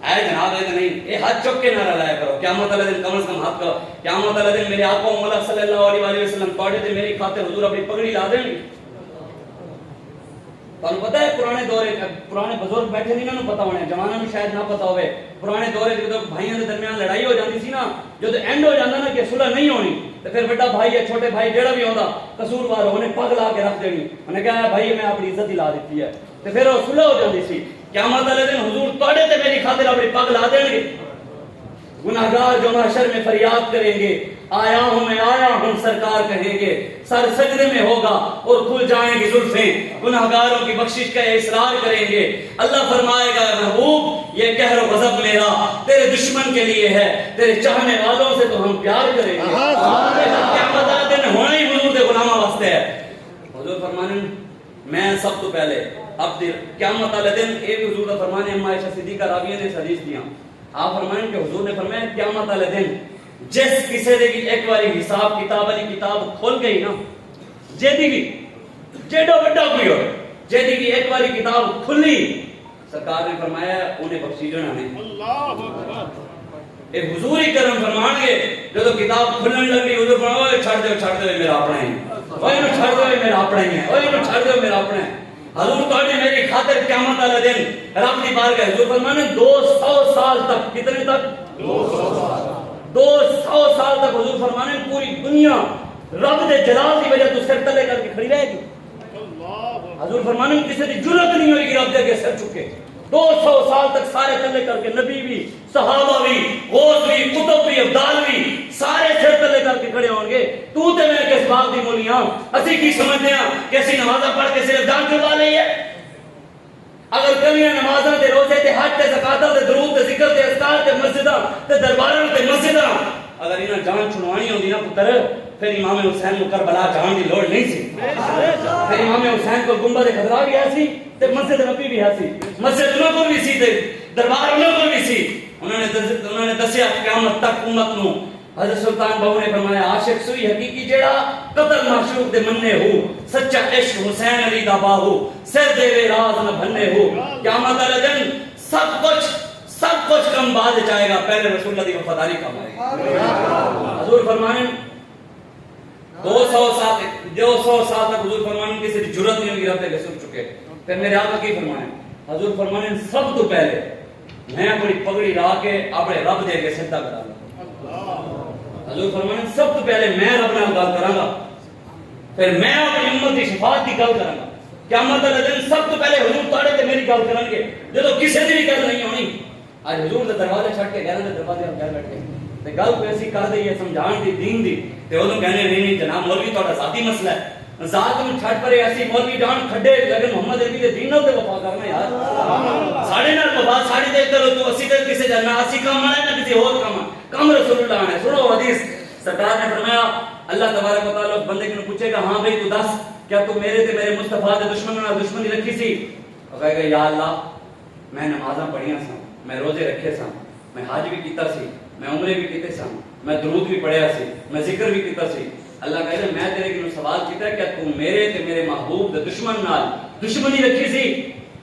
اے جناب یہ نہیں، یہ ہاتھ چک کے نہ لایا کرو. قیامت والے دن کم از کم ہاتھ کرو. قیامت والے دن میرے آقا مولا صلی اللہ علیہ وسلم توڑے تے میری خاطر حضور اپنی پگڑی لا دیں گے. تانوں پتہ ہے پرانے بزرگ بیٹھے نہیں انہوں پتہ ہونے، جوانوں میں شاید نہ پتہ ہوئے. پرانے دورے جدو بھائیوں کے درمیان لڑائی ہو جاتی سی نا، جدو اینڈ ہو جاتا نا کہ صلح نہیں ہونی تو پھر بڑا بھائی یا چھوٹے بھائی جڑا بھی ہوتا قصوروار انہیں پگ لا کے رکھ دینی، انہیں کہا بھائی میں اپنی عزت ہی لا دیتی ہے تو پھر وہ صلح ہو جاتی سی. قیامت والے دن حضور توڑے تے میری خاطر اپنی پگ لا دیں گے. گناہگار جو محشر میں فریاد کریں گے آیا ہوں سرکار کہیں گے، سر سجدے میں ہوگا اور کھل جائیں گی زلفیں، گناہگاروں کی بخشش کا اصرار کریں گے. اللہ فرمائے گا محبوب یہ قہر و غضب میرا تیرے دشمن کے لیے ہے، تیرے چاہنے والوں سے تو ہم پیار کریں گے. قیامت والے دن ہونا ہی حضور دے غلاماں واسطے ہے. حضور فرمانے میں سب تو پہلے اب قیامت والے دن یہ بھی حضور کا فرمانے اما عائشہ صدیقہ راویہ نے حدیث دیا. آپ فرمائیں کہ حضور نے فرمایا قیامت والے دن جس کسی دے کی ایک باری حساب کتاب والی کتاب کھول گئی نا، جیدی بھی جیڈو بڑا کوئی ہو جیدی کی ایک باری کتاب کھلی سرکار نے فرمایا انہیں بخشی جانا نہیں. اے حضور ہی کرم فرمان گے جو کتاب کھلن لگی حضور فرمایا چھڑ دے میرا اپنا ہی، اوے نو چھڑ دے میرا اپنا ہی ہے، اوے نو چھڑ دے میرا اپنا ہے. حضور توڑی میری خاطر قیامت والے دن رب کی بارگاہ حضور فرمانے 200 سال تک، کتنے تک؟ 200 سال تک حضور فرمانے پوری دنیا رب دے جلال کی وجہ تو سر تلے کر کے کھڑی رہے گی. حضور فرمانے کسی کی جرت نہیں ہوئے گی رب دے کے سر چکے. 200 سال تک سارے تلے کر کے نبی بھی، صحابہ بھی، غوث بھی، قطب بھی، ابدال بھی سارے سر تلے کر کے کھڑے ہوں گے. تو تے میں کس بات دی مولیاں اسی کی سمجھتے ہیں کہ اسی نمازہ پڑھ کے صرف جان چھڑوا لئی ہے. اگر کمیاں نمازاں تے روزے تے حج تے زکاتاں تے درود تے ذکر تے اذکار تے مسجداں تے درباراں تے مسجداں اگر انہاں جان چھڑوانی ہوندی نا پتر پھر امام حسین کو کربلا جان کی لوڑ نہیں سی. پھر امام حسین کو گنبد خضرا بھی ایسی تے مسجد نبی بھی ایسی, مسجد انہوں کو بھی سی تے دربار انہوں کو بھی سی. انہوں نے دسیا قیامت تک امت نو. حضرت سلطان بہو نے فرمایا عاشق سوئی حقیقی جیڑا قتل معشوق دے مننے ہو, سچا عشق حسین علی دا باہو, سر دے وے راز نہ بھنے ہو. قیامت والے دن سب کچھ کم بعد جائے گا, پہلے رسول اللہ دی وفاداری کم آئے گی. حضور فرمانے 200 سال تک حضور فرمانے کسی کی جرت نہیں ہوگی رب کے سن چکے. پھر میرے آقا کی فرمانے, حضور فرمانے سب تو پہلے میں اپنی پگڑی لا کے اپنے رب دے کے سجدہ کرا گا. حضور فرمانے سب تو پہلے میں رب نال گل کراں گا, پھر میں اپنی امت کی شفاعت کی گل کراں گا. قیامت والے دن سب تو پہلے حضور تاڑے تے میری گل کرن گے جدوں کسے دی بھی گل نہیں ہونی. اج حضور دے دروازے چھڈ کے غیراں دے دروازے ہم گھر بیٹھے تے گل کوئی ایسی کر دئیے سمجھان دی دین دی تے اودوں کہنے نہیں جناب مولوی تہاڈا ذاتی مسئلہ ہے, ذات نوں چھڈ پرے ایسی مولوی جان کھڈے لیکن محمد عربی دے دین نال تے وفا کرنا یار. ساڈے نال وفا ساڈی تے کرو تو اسی تے کسے جانا اسی کام آئے نہ کسی اور کم رسول اللہ نے. سنو حدیث سرکار نے فرمایا اللہ تبارک و تعالی اس بندے کو پوچھے گا ہاں بھائی تو دس کیا تو میرے تے میرے مصطفیٰ دے دشمنوں نال دشمنی رکھی سی؟ وہ کہے گا یا اللہ میں نمازاں پڑھیاں سن, میں روزے رکھے سن, میں حج بھی کیتا سی, میں عمرے بھی کیتے سن, میں درود بھی پڑھیا سی, میں ذکر بھی کیتا سی. اللہ کہے گا میں تیرے کو سوال کیتا ہے کیا تو میرے تے میرے محبوب دے دشمن نال دشمنی رکھی سی؟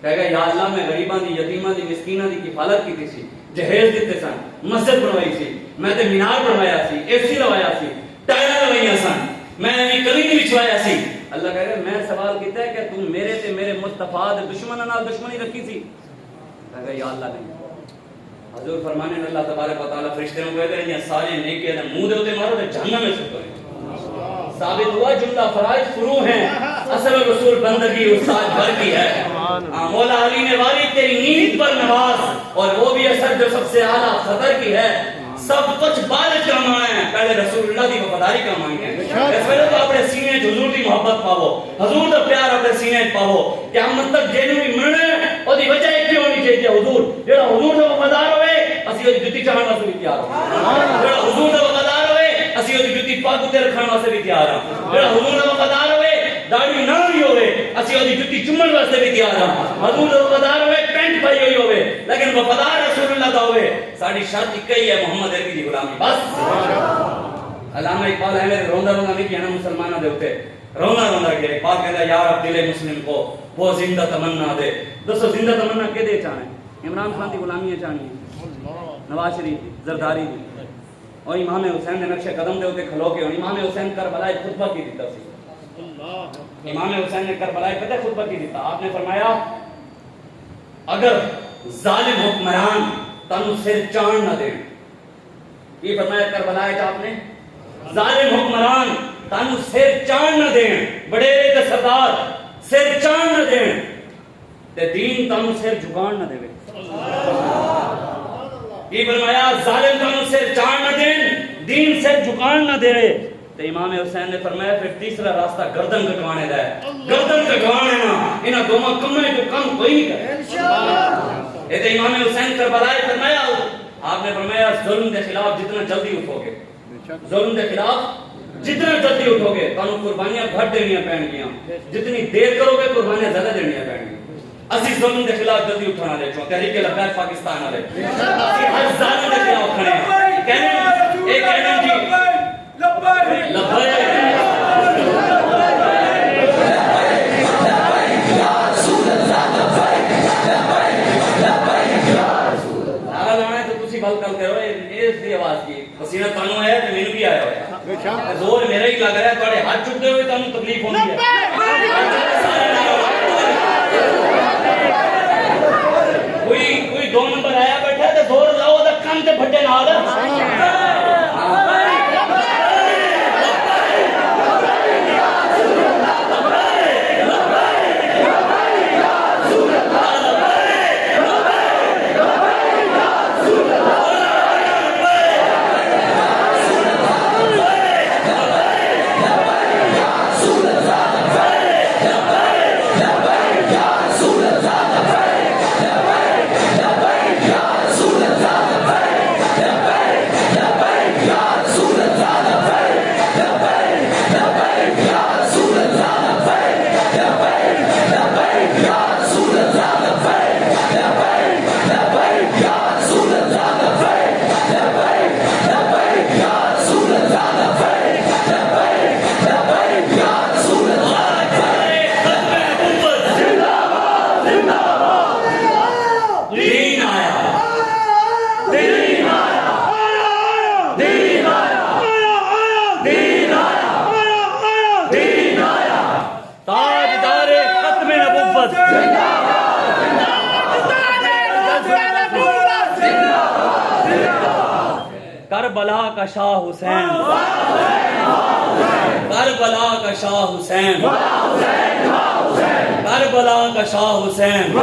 کہے گا یا اللہ میں غریباں دی یتیماں دی مسکیناں دی کفالت کیتی سی, جہیز دیتے سن, مسجد بنوائی سی, میں تے مینار بنوایا سی, اے سی لوایا سی, ٹائر لوائیاں سن, میں کلی نہیں بچھوایا سی. اللہ کہے گا میں سوال کیتا ہے کہ تم میرے تے میرے مصطفیٰ دے دشمناں نال دشمنی رکھی سی؟ کہے گا یا اللہ نہیں. حضور فرمانے اللہ تبارک و تعالی فرشتے نوں کہے گا یہ سارے نیکیاں دے منہ دے اوتے مارو تے جہنم میں سٹو. ثابت ہوا جملہ فرائض فروع ہیں, اصل رسول بندگی استاد بھر کی ہے. مولا علی نے واری تیری نیند پر نواز, اور وہ بھی اثر جو سب سے اعلیٰ خطر کی ہے. سب کچھ بعد کام آئے ہیں, پہلے رسول اللہ کی وفاداری کام آئی ہے. اس ویلے تو اپنے سینے حضور کی محبت پاو, حضور کا پیار اپنے سینے پاو. قیامت تک جنوں بھی ملنا او دی وجہ ایک ہونی چاہیے حضور. جڑا حضور دا وفادار ہوئے اسی دی جُتی چاہن واسطے بھی تیار ہاں. جڑا حضور دا وفادار ہوئے اسی دی جُتی پاک تے رکھن واسطے بھی تیار ہاں. جڑا حضور دا وفادار ہوئے داڑھی نہ بھی ہوئے اسی دی جُتی چومن واسطے بھی تیار ہاں. حضور دا وفادار ہوئے پینٹ پائی ہوئی ہوئے لیکن وفادار رسول اللہ دا ہوئے. ساری شرط ایک ہی ہے, محمد عربی دی غلامی بس. علامہ اقبال ہے میرے روندا نہیں کیا نا مسلمانوں دے اوتے رونا گیا. اقبال کہتا یا رب دل مسلم کو وہ زندہ تمنا دے. دوستو زندہ تمنا کے دے چاہنے عمران خان دی غلامی چاہنی ہے, نواز شریف زرداری دی, اور امام حسین نے نقش قدم دے ہوتے کھلو کے. اور امام حسین کربلا خطبہ کی دیتا سی. امام حسین نے کربلا پتہ خطبہ کی دیتا. آپ نے فرمایا اگر ظالم حکمران تانوں سر چاند نہ دین, یہ فرمایا کربلا آپ نے ظالم حکمران تانوں سر چاند نہ دین, بڑے تے سردار سر چاند نہ دین تے دین تانوں سر جھکان نہ دے. یہ فرمایا ظالم تانوں سر چاند نہ دین, دین سر جھکان نہ دے. تے امام حسین نے فرمایا پھر تیسرا راستہ گردن کٹوانے دا ہے. گردن کٹوانے نا انہاں دوواں کماں تو کم کوئی نہیں کرے انشاءاللہ. اے تے امام حسین کربلا فرمایا, آپ نے فرمایا ظلم دے خلاف جتنا جلدی اٹھو گے, ظلم دے خلاف جتنا جلدی اٹھو گے تانوں قربانیاں گھٹ دینیاں پین گیاں, جتنی دیر کرو گے قربانیاں زیادہ دینیاں پین گیاں. اسی ظلم دے خلاف جلدی اٹھنا لے چوں تحریک لبیک پاکستان والے اسی ہر ظالم دے خلاف کھڑے ہیں. کہنے ایک کہنے جی لبیک لبیک کل کرو اس دی آواز کی پسینہ تانوں آیا تے مینوں بھی آیا ہوا, زور میرا ہی لگ رہا ہے, تواڈے ہاتھ چکتے ہوئے تانوں تکلیف ہوندی ہے. کوئی 2 نمبر آیا بیٹھا تے زور لاؤ تے کان تے پھٹے نال. کربلا کا شاہ حسین، کربلا کا شاہ حسین، کربلا کا شاہ حسین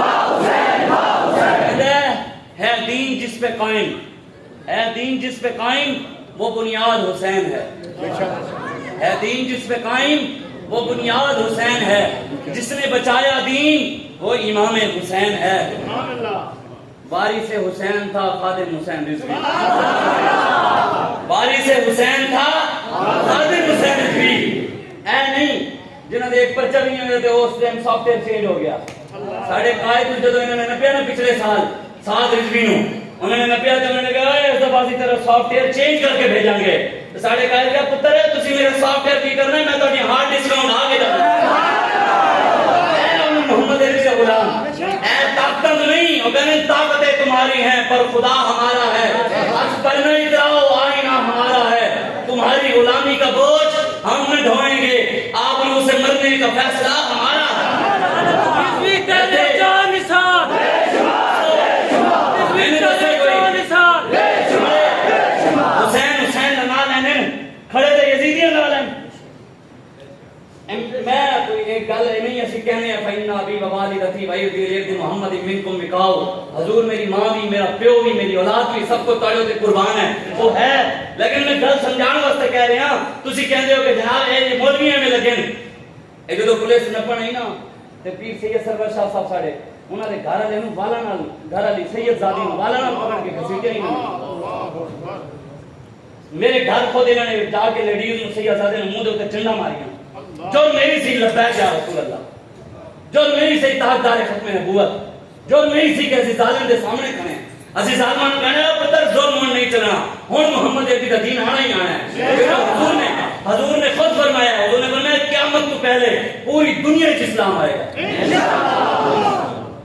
ہے دین جس پہ قائم، ہے دین جس پہ قائم وہ بنیاد حسین ہے دین جس پہ قائم وہ بنیاد حسین ہے، جس نے بچایا دین وہ امام حسین ہے۔ وارث حسین تھا خادم حسین رضوی، وارث حسین تھا خادم حسین رضوی، اے نہیں جنہوں نے ایک پرچہ بھی نہیں ہوتے اس ٹائم سافٹ ویئر چینج ہو گیا۔ ساڑھے قائد جب انہوں نے نپیا نا پچھلے سال ساتھ رضوی نو انہوں نے نپیا تو انہوں نے کہا اس دفعہ اسی طرح سافٹ ویئر چینج کر کے بھیجیں گے، تو ساڑھے قائد کہا پتر ہے تسی میرا سافٹ ویئر کی کرنا ہے میں تو ہارڈ ڈسکاؤنٹ آگے جانا محمد علی سے غلام اے طاقت نہیں، وہ کہنے طاقتیں تمہاری ہیں پر خدا ہمارا ہے، آج پر نہیں جاؤ آئینہ ہمارا ہے، تمہاری غلامی کا بوجھ ہم نہ ڈھوئیں گے، آپ لوگوں سے مرنے کا فیصلہ ہمارا ہے۔ حسین نال ہیں کھڑے تھے یزیدیاں نال ہیں، میں کوئی ایک گل نہیں اسی کہنے ہیں فإن أبي ووالدتي ويدي محمد منكم وقاؤ، حضور میری ماں بھی میرا پیو بھی میری اولاد بھی سب کو تاڑیوں تے قربان ہے وہ ہے، لیکن میں گل سمجھان واسطے کہہ رہے ہیں تسی کہندے ہو کہ جناب اے مولویاں میں لگن اے جدوں پولیس نپن آئی نا تے پیر سید سرور شاہ صاحب ساڈے انہاں دے گھر والے نوں والا نال گھر والی سید زادی نوں والا نال پکڑ کے گھسیٹے نہیں، میرے گھر خود انہوں نے جا کے لیڈیز نوں سید زادے نوں منہ دے اوتے چنڈا ماریاں، جو میری سی لبیک یا رسول اللہ، جو میری سی تاجدار ختم نبوت، جو میری سی کہ اسی ظالم دے سامنے کھڑے ہیں، اسی ظالمان کہنے ہیں پتر ظلم نہیں چلنا، ہن محمد عربی کا دین آنا ہی آنا ہے۔ حضور نے خود فرمایا ہے، حضور نے فرمایا قیامت تو پہلے پوری دنیا میں اسلام آئے گا،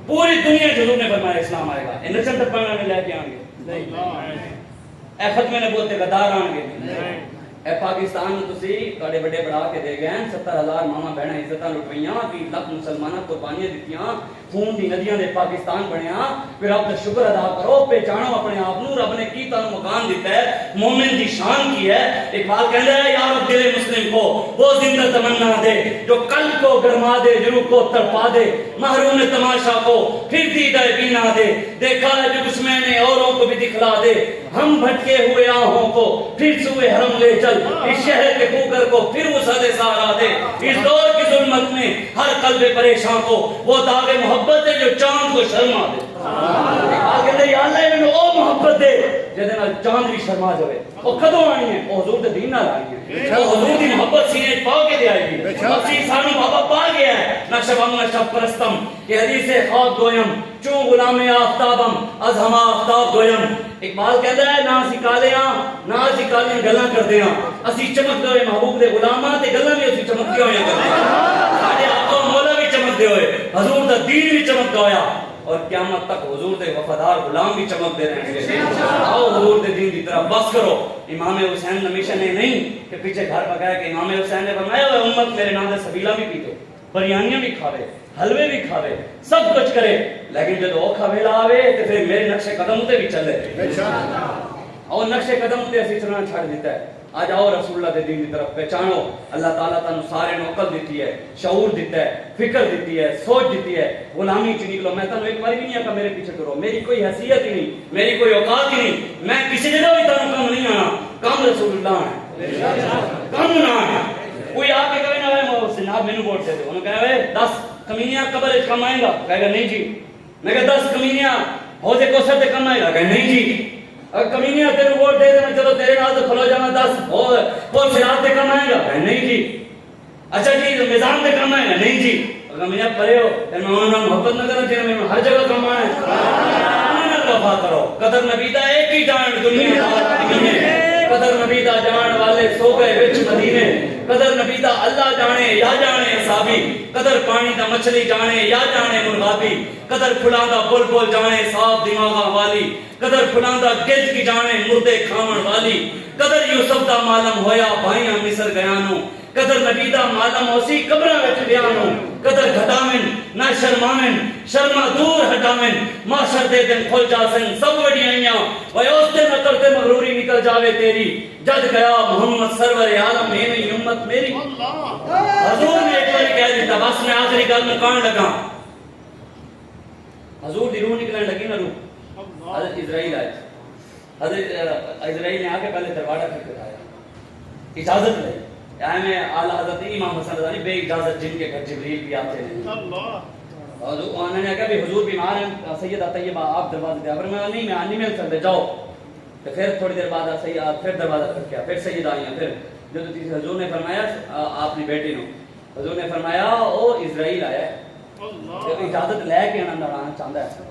پوری دنیا میں حضور نے فرمایا اسلام آئے گا، نچن تک پڑھنے میں لے کے آئیں گے، اے ختم نبوت کے غدار آئیں گے، اے پاکستان میں تسی کڑے بڑے بڑھا کے دے گئے 70,000 ماما بہناں عزتاں لٹوئیاں 20 لاکھ مسلماناں قربانیاں دتیاں، خون دی ندیاں دے پاکستان بنیا، پھر رب دا شکر ادا کرو، پہچانو اپنے آپ نوں، رب نے کی تانوں مکان دیتا ہے، مومن دی شان کی ہے۔ اقبال کہندا ہے یا رب دل مسلم کو وہ زندہ تمنا دے جو قلب کو گرما دے، روح کو تڑپا دے، محروم تماشا کو پھر دیدہ بینا دے، دیکھا ہے جو دشمن نے اوروں کو بھی دکھلا دے، ہم بھٹکے ہوئے آہوں کو پھر سوئے حرم لے چل، اس شہر کے کوکر کو پھر وسعت سارا دے، اس دور کی ظلمت میں ہر قلب پریشان کو وہ داغ محبت ہے جو چاند کو شرما دے۔ کہتے یا اللہ انہوں او محبت دے جہدے نال چاند بھی شرما جائے، وہ کدوں آئی ہیں؟ وہ حضور دے دین نال آئی ہیں، وہ حضور دی محبت سینے پا کے دے آئی گی، اسی سانو بابا پا گیا ہے، نہ شبم نہ شب پرستم کہ حدیث خواب دویم چون غلام آفتابم از ہما آفتاب دویم۔ اقبال کہتا ہے نہ اسی کالیاں گلاں کردے ہاں، اسی چمکدے ہوئے محبوب دے غلاماں تے گلاں بھی اسی چمکدے ہوئے کردے ہاں، ساڈے آقا مولا بھی چمکدے ہوئے، حضور دا دین بھی چمکدا ہویا، اور قیامت تک حضور دے وفادار غلام بھی چمکتے رہیں گے۔ آؤ حضور دے دین دی طرف بس کرو۔ امام حسین نے مشن نہیں کہ پیچھے گھر پکایا کہ امام حسین نے فرمایا اے امت میرے نام دے سبیلا بھی پی دو، بریانیاں بھی کھاوے، حلوے بھی کھاوے، سب کچھ کرے، لیکن جب اوکھا ویلا آوے تو پھر میرے نقش قدم تے بھی چلے، اور نقش قدم تے اسی چلنا چھڑ دیتا ہے۔ آج آؤ رسول اللہ دے دین دی طرف پہچانو، اللہ تعالیٰ تانوں سارے نو عقل دیتی ہے، شعور دیتا ہے، فکر دیتی ہے، سوچ دیتی ہے، غلامی چ نکلو۔ میں تانوں ایک بار بھی نہیں آکا میرے پیچھے کرو، میری کوئی حیثیت ہی نہیں، میری کوئی اوقات ہی نہیں، میں کسی جگہ بھی تانوں کم نہیں آنا، کم رسول اللہ ہے، کم نہ ہے۔ کوئی آ کے کہے نا جناب مینوں ووٹ دے دو، انہوں کہے 10 کمینیاں قبر وچ کم آئے گا، کہے گا نہیں جی۔ میں کہ 10 کمینیاں حوض کوثر تے کم آئے گا، کہے نہیں جی۔ اگر کمینیاں تیرے ووٹ دے دینا چلو تیرے نال تو کھلو جانا 10 اور صراط تے کم آئے گا، کہے نہیں جی۔ اچھا جی میزان تے کم آئے گا، نہیں جی۔ اگر میں پڑھے ہو تے میں انہاں نال محبت نہ کرنا چاہیے، میں ہر جگہ کم آنا ہے، انہاں نال وفا کرو۔ قدر نبی دا ایک ہی جان دنیا میں، قدر نبی دا جان والے سو گئے وچ مدینے، قدر نبی دا اللہ جانے یا جانے اصحابی، قدر پانی دا مچھلی جانے یا جانے مرغابی، قدر پھلاں دا بل بل جانے صاف دماغاں والی، قدر پھلاں دا گج کی جانے مردے کھاون والی، قدر یوسف دا معلوم ہویا بھائیاں مصر گیانوں، قدر نبی دا معلوم ہوسی قبراں وچ بیانوں، قدر گھٹاویں نہ شرماویں شرما دور ہٹاویں، معاشر دے دن کھل جاسن سب وڈیائیاں، وے اس دن اکڑ تے مغروری نکل نکل جاوے تیری جد گیا محمد سرور عالم ہے نہیں امت میری حضور نے ایک بار کہہ دیتا بس میں آخری گل مکان لگا حضور دی روح نکلنے لگی نا روح حضرت اسرائیل آئے حضرت اسرائیل نے آ کے پہلے دروازہ کھٹکھٹایا اجازت لے میں اعلیٰ حضرت امام حسن رضا بے اجازت جن کے گھر جبریل بھی آتے ہیں اور انہوں نے کہا بھی حضور بیمار ہیں سیدہ طیبہ آپ دروازے دے پر میں نہیں مل سکتے جاؤ تو پھر تھوڑی دیر بعد سیدہ پھر دروازہ کھٹکیا پھر سیدہ آئی ہیں پھر جو حضور نے فرمایا آپ نے بیٹی نو حضور نے فرمایا او اسرائیل آیا ہے جب اجازت لے کے اندر آنا چاہتا ہے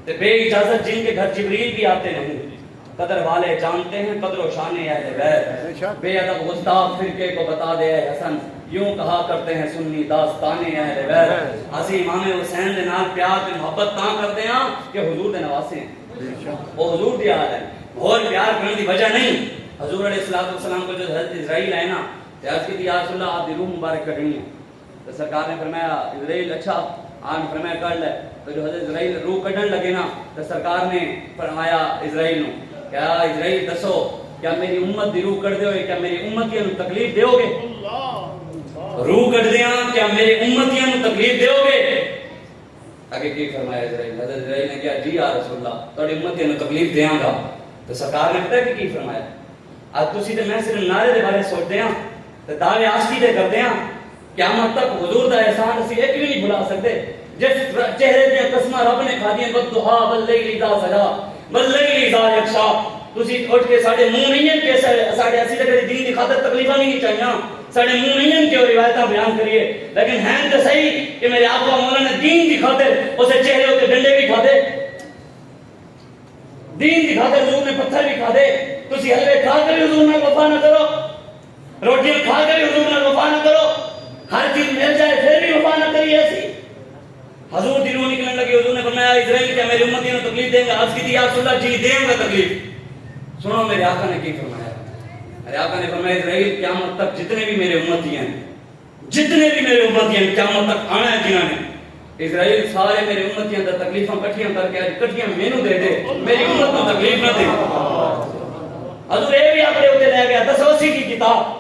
تو بے اجازت جن کے گھر جبریل بھی آتے نہیں قدر والے جانتے ہیں قدر و شان اہل بیت بے ادب گستاخ فرقے کو بتا دے حسن یوں کہا کرتے ہیں سنی داستان اہل بیت اسی امام حسین دے نال پیار تے محبت تاں کرتے ہیں کہ حضور دے نواسے ہیں وہ حضور دی آل ہے اور پیار کرنے دی وجہ نہیں حضور علیہ الصلوۃ والسلام کو جو حضرت اسرائیل آئے نا تے عرض کی یا رسول اللہ آپ دی روح مبارک کڈنی ہے تو سرکار نے فرمایا اسرائیل اچھا آپ نے فرمایا کر لے تو جو حضرت اسرائیل روح کڈن لگے نا تو سرکار نے فرمایا اسرائیل نو کیا اسرائیل دسو کیا میری امت دی روح کٹ دے ہوئے کیا میری امتیاں نو تکلیف دیو گے روح کٹ دیاں کیا میری امتیاں نو تکلیف دیو گے آگے کی فرمایا اسرائیل حضرت اسرائیل نے کہا جی یا رسول اللہ تہاڈی امتیاں نو تکلیف دیاں گا تو سرکار نے پتہ کی فرمایا آج تسی تے میں صرف نعرے دے بارے سوچدے ہاں تے دعوے عاشقی دے کردے ہاں قیامت تک حضور دا احسان اسی ایک بھی نہیں بھلا سکتے جس چہرے تے قسماں رب نے کھا دیاں بدھا واللیل اذا سجا واللیل اذا یغشا تسی اٹھ کے ساڈے منہ نہیں ہیں کہ ساڈے اسی تے دین دی خاطر تکلیفاں نہیں چاہیاں ساڈے منہ نہیں ہیں کہ روایتاں بیان کریے لیکن ہیں تے صحیح کہ میرے آقا مولانا دین دی خاطر اسے چہرے تے ڈنڈے بھی کھا دے دین دی خاطر حضور نے پتھر بھی کھا دے تسی حلوے کھا کر حضور نال وفا نہ کرو روٹیاں کھا کر حضور نال وفا نہ کرو ہر چیز مل جائے پھر بھی وفا نہ کریے ایسی حضور دی روح نکلنے لگی حضور نے فرمایا اسرائیل کیا میری امتیوں کو تکلیف دیں گا عرض کی یا رسول اللہ جی دیں گا تکلیف سنو میرے آقا نے کی فرمایا میرے آقا نے فرمایا اسرائیل قیامت تک جتنے بھی میرے امتی ہیں جتنے بھی میرے امتی ہیں قیامت تک آنا ہے جنہوں نے اسرائیل سارے میرے امتیاں دا تکلیفاں کٹھیاں کر کے کٹھیاں مینوں دے دے میری امت کو تکلیف نہ دے حضور اے بھی اپنے اوتے لے گیا دسوسی کی کتاب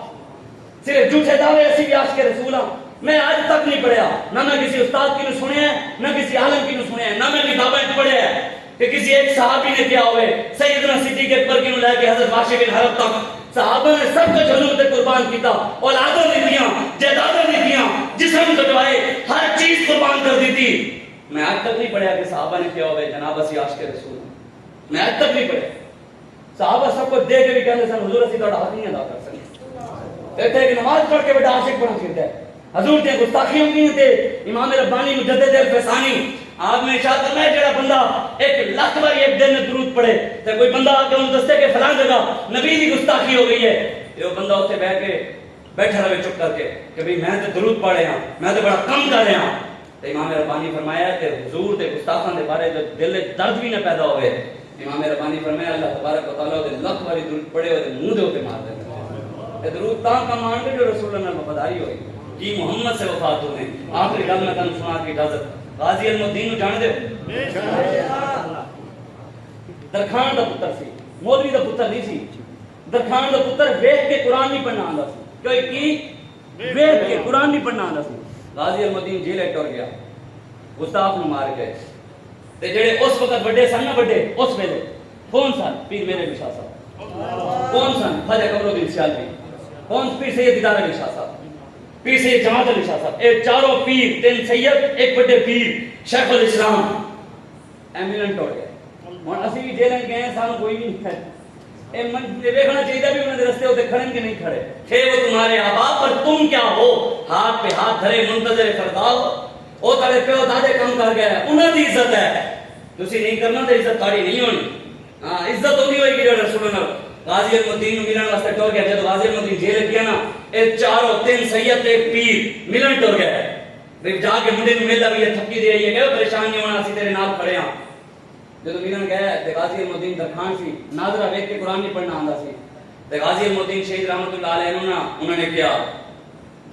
صرف جھوٹے دعوے اسی بھی عاشق رسول ہاں میں آج تک نہیں پڑھیا نہ میں کسی استاد کی نو سنیا ہے نہ کسی عالم کی نو سنیا ہے نہ میں کتابیں پڑھیا ہے کہ کسی ایک صحابی نے کیا ہوئے سیدنا صدیق اکبر کی نو لے کے حضرت واشق بن حرب تک صحابہ نے سب کچھ حضور تے قربان کیتا اولادوں دیتیاں جائیدادیں دیتیاں جسم کٹوائے ہر چیز قربان کر دی تھی میں آج تک نہیں پڑھیا کہ صحابہ نے کیا ہوئے جناب اسی عاشق رسول میں آج تک نہیں پڑھیا صحابہ سب کو دے کے بھی کہنے سن حضور اسی تہاڈا حق نہیں ادا کر سکتے کہتے ہیں کہ نماز پڑھ کے بیٹا عاشق بنا پھرتا ہے حضور تے گستاخیاں کی تے امام ربانی مجدد الفسانی آپ میں ارشاد فرمایا جڑا بندہ 1,00,000 بار ایک دن میں درود پڑھے تے کوئی بندہ آ کے ان دستے کہ فلاں جگہ نبی دی گستاخی ہو گئی ہے یہ بندہ اوتھے بیٹھ کے بیٹھا رہے چپ کر کے کہ بھئی میں تے درود پڑھ رہا ہوں میں تے بڑا کم کر رہا ہوں تے امام ربانی فرمایا کہ حضور تے گستاخاں دے بارے جو دل وچ درد بھی نہ پیدا ہوئے امام ربانی فرمایا اللہ تبارک و تعالی دے 1,00,000 بار درود پڑھے اور منہ دے اوتے مار دے تے درود تاں کم آن کے جو رسول اللہ نال وفاداری ہوئی جی محمد سے وفات ہونے آخری گل میں تانوں سنا کی اجازت غازی المدین نو جان دے درخان دا پتر سی مولوی دا پتر نہیں سی درخان دا پتر ویکھ کے قرآن نہیں پڑھنا آندا سی کوئی کی ویکھ کے قرآن نہیں پڑھنا آندا سی غازی المدین جیل ٹر گیا گستاخ نو مار گئے تے جڑے اس وقت بڑے سن نا بڑے اس ویلے کون سن پیر میرے علی شاہ صاحب کون سن خواجہ قمرالدین سیالوی کون پیر سید دیدار علی شاہ صاحب پیر سید جماعت علی شاہ صاحب اے چاروں پیر 3 سید ایک بڑے پیر شیخ الاسلام ایمبولینس ہو گیا ہن اسی بھی جیلیں گئے سانو کوئی نہیں ہے اے من دیکھنا چاہیے بھی انہوں نے رستے ہوتے کھڑے کہ نہیں کھڑے تھے وہ تمہارے آبا پر تم کیا ہو ہاتھ پہ ہاتھ دھرے منتظر فردا ہو او تارے پیو دادے کم کر گیا انہاں دی عزت ہے تسی نہیں کرنا تے عزت تاری نہیں ہونی ہاں عزت ہوندی ہوئے گی رسول اللہ غازی المدین ملن واسطے ٹر گیا جب غازی المدین جیل گیا نا اے چاروں 3 سید ایک پیر ملن ٹر گیا تے جا کے منڈے نوں ملدا بھی یہ تھکی دے رہی ہے کہ پریشان نہیں ہونا اسی تیرے نال کھڑے ہاں جب ملن گیا تے غازی المدین درخان سی ناظرہ ویکھ کے قرآن نہیں پڑھنا آندا سی تے غازی المدین شہید رحمتہ اللہ علیہ انہوں نے کیا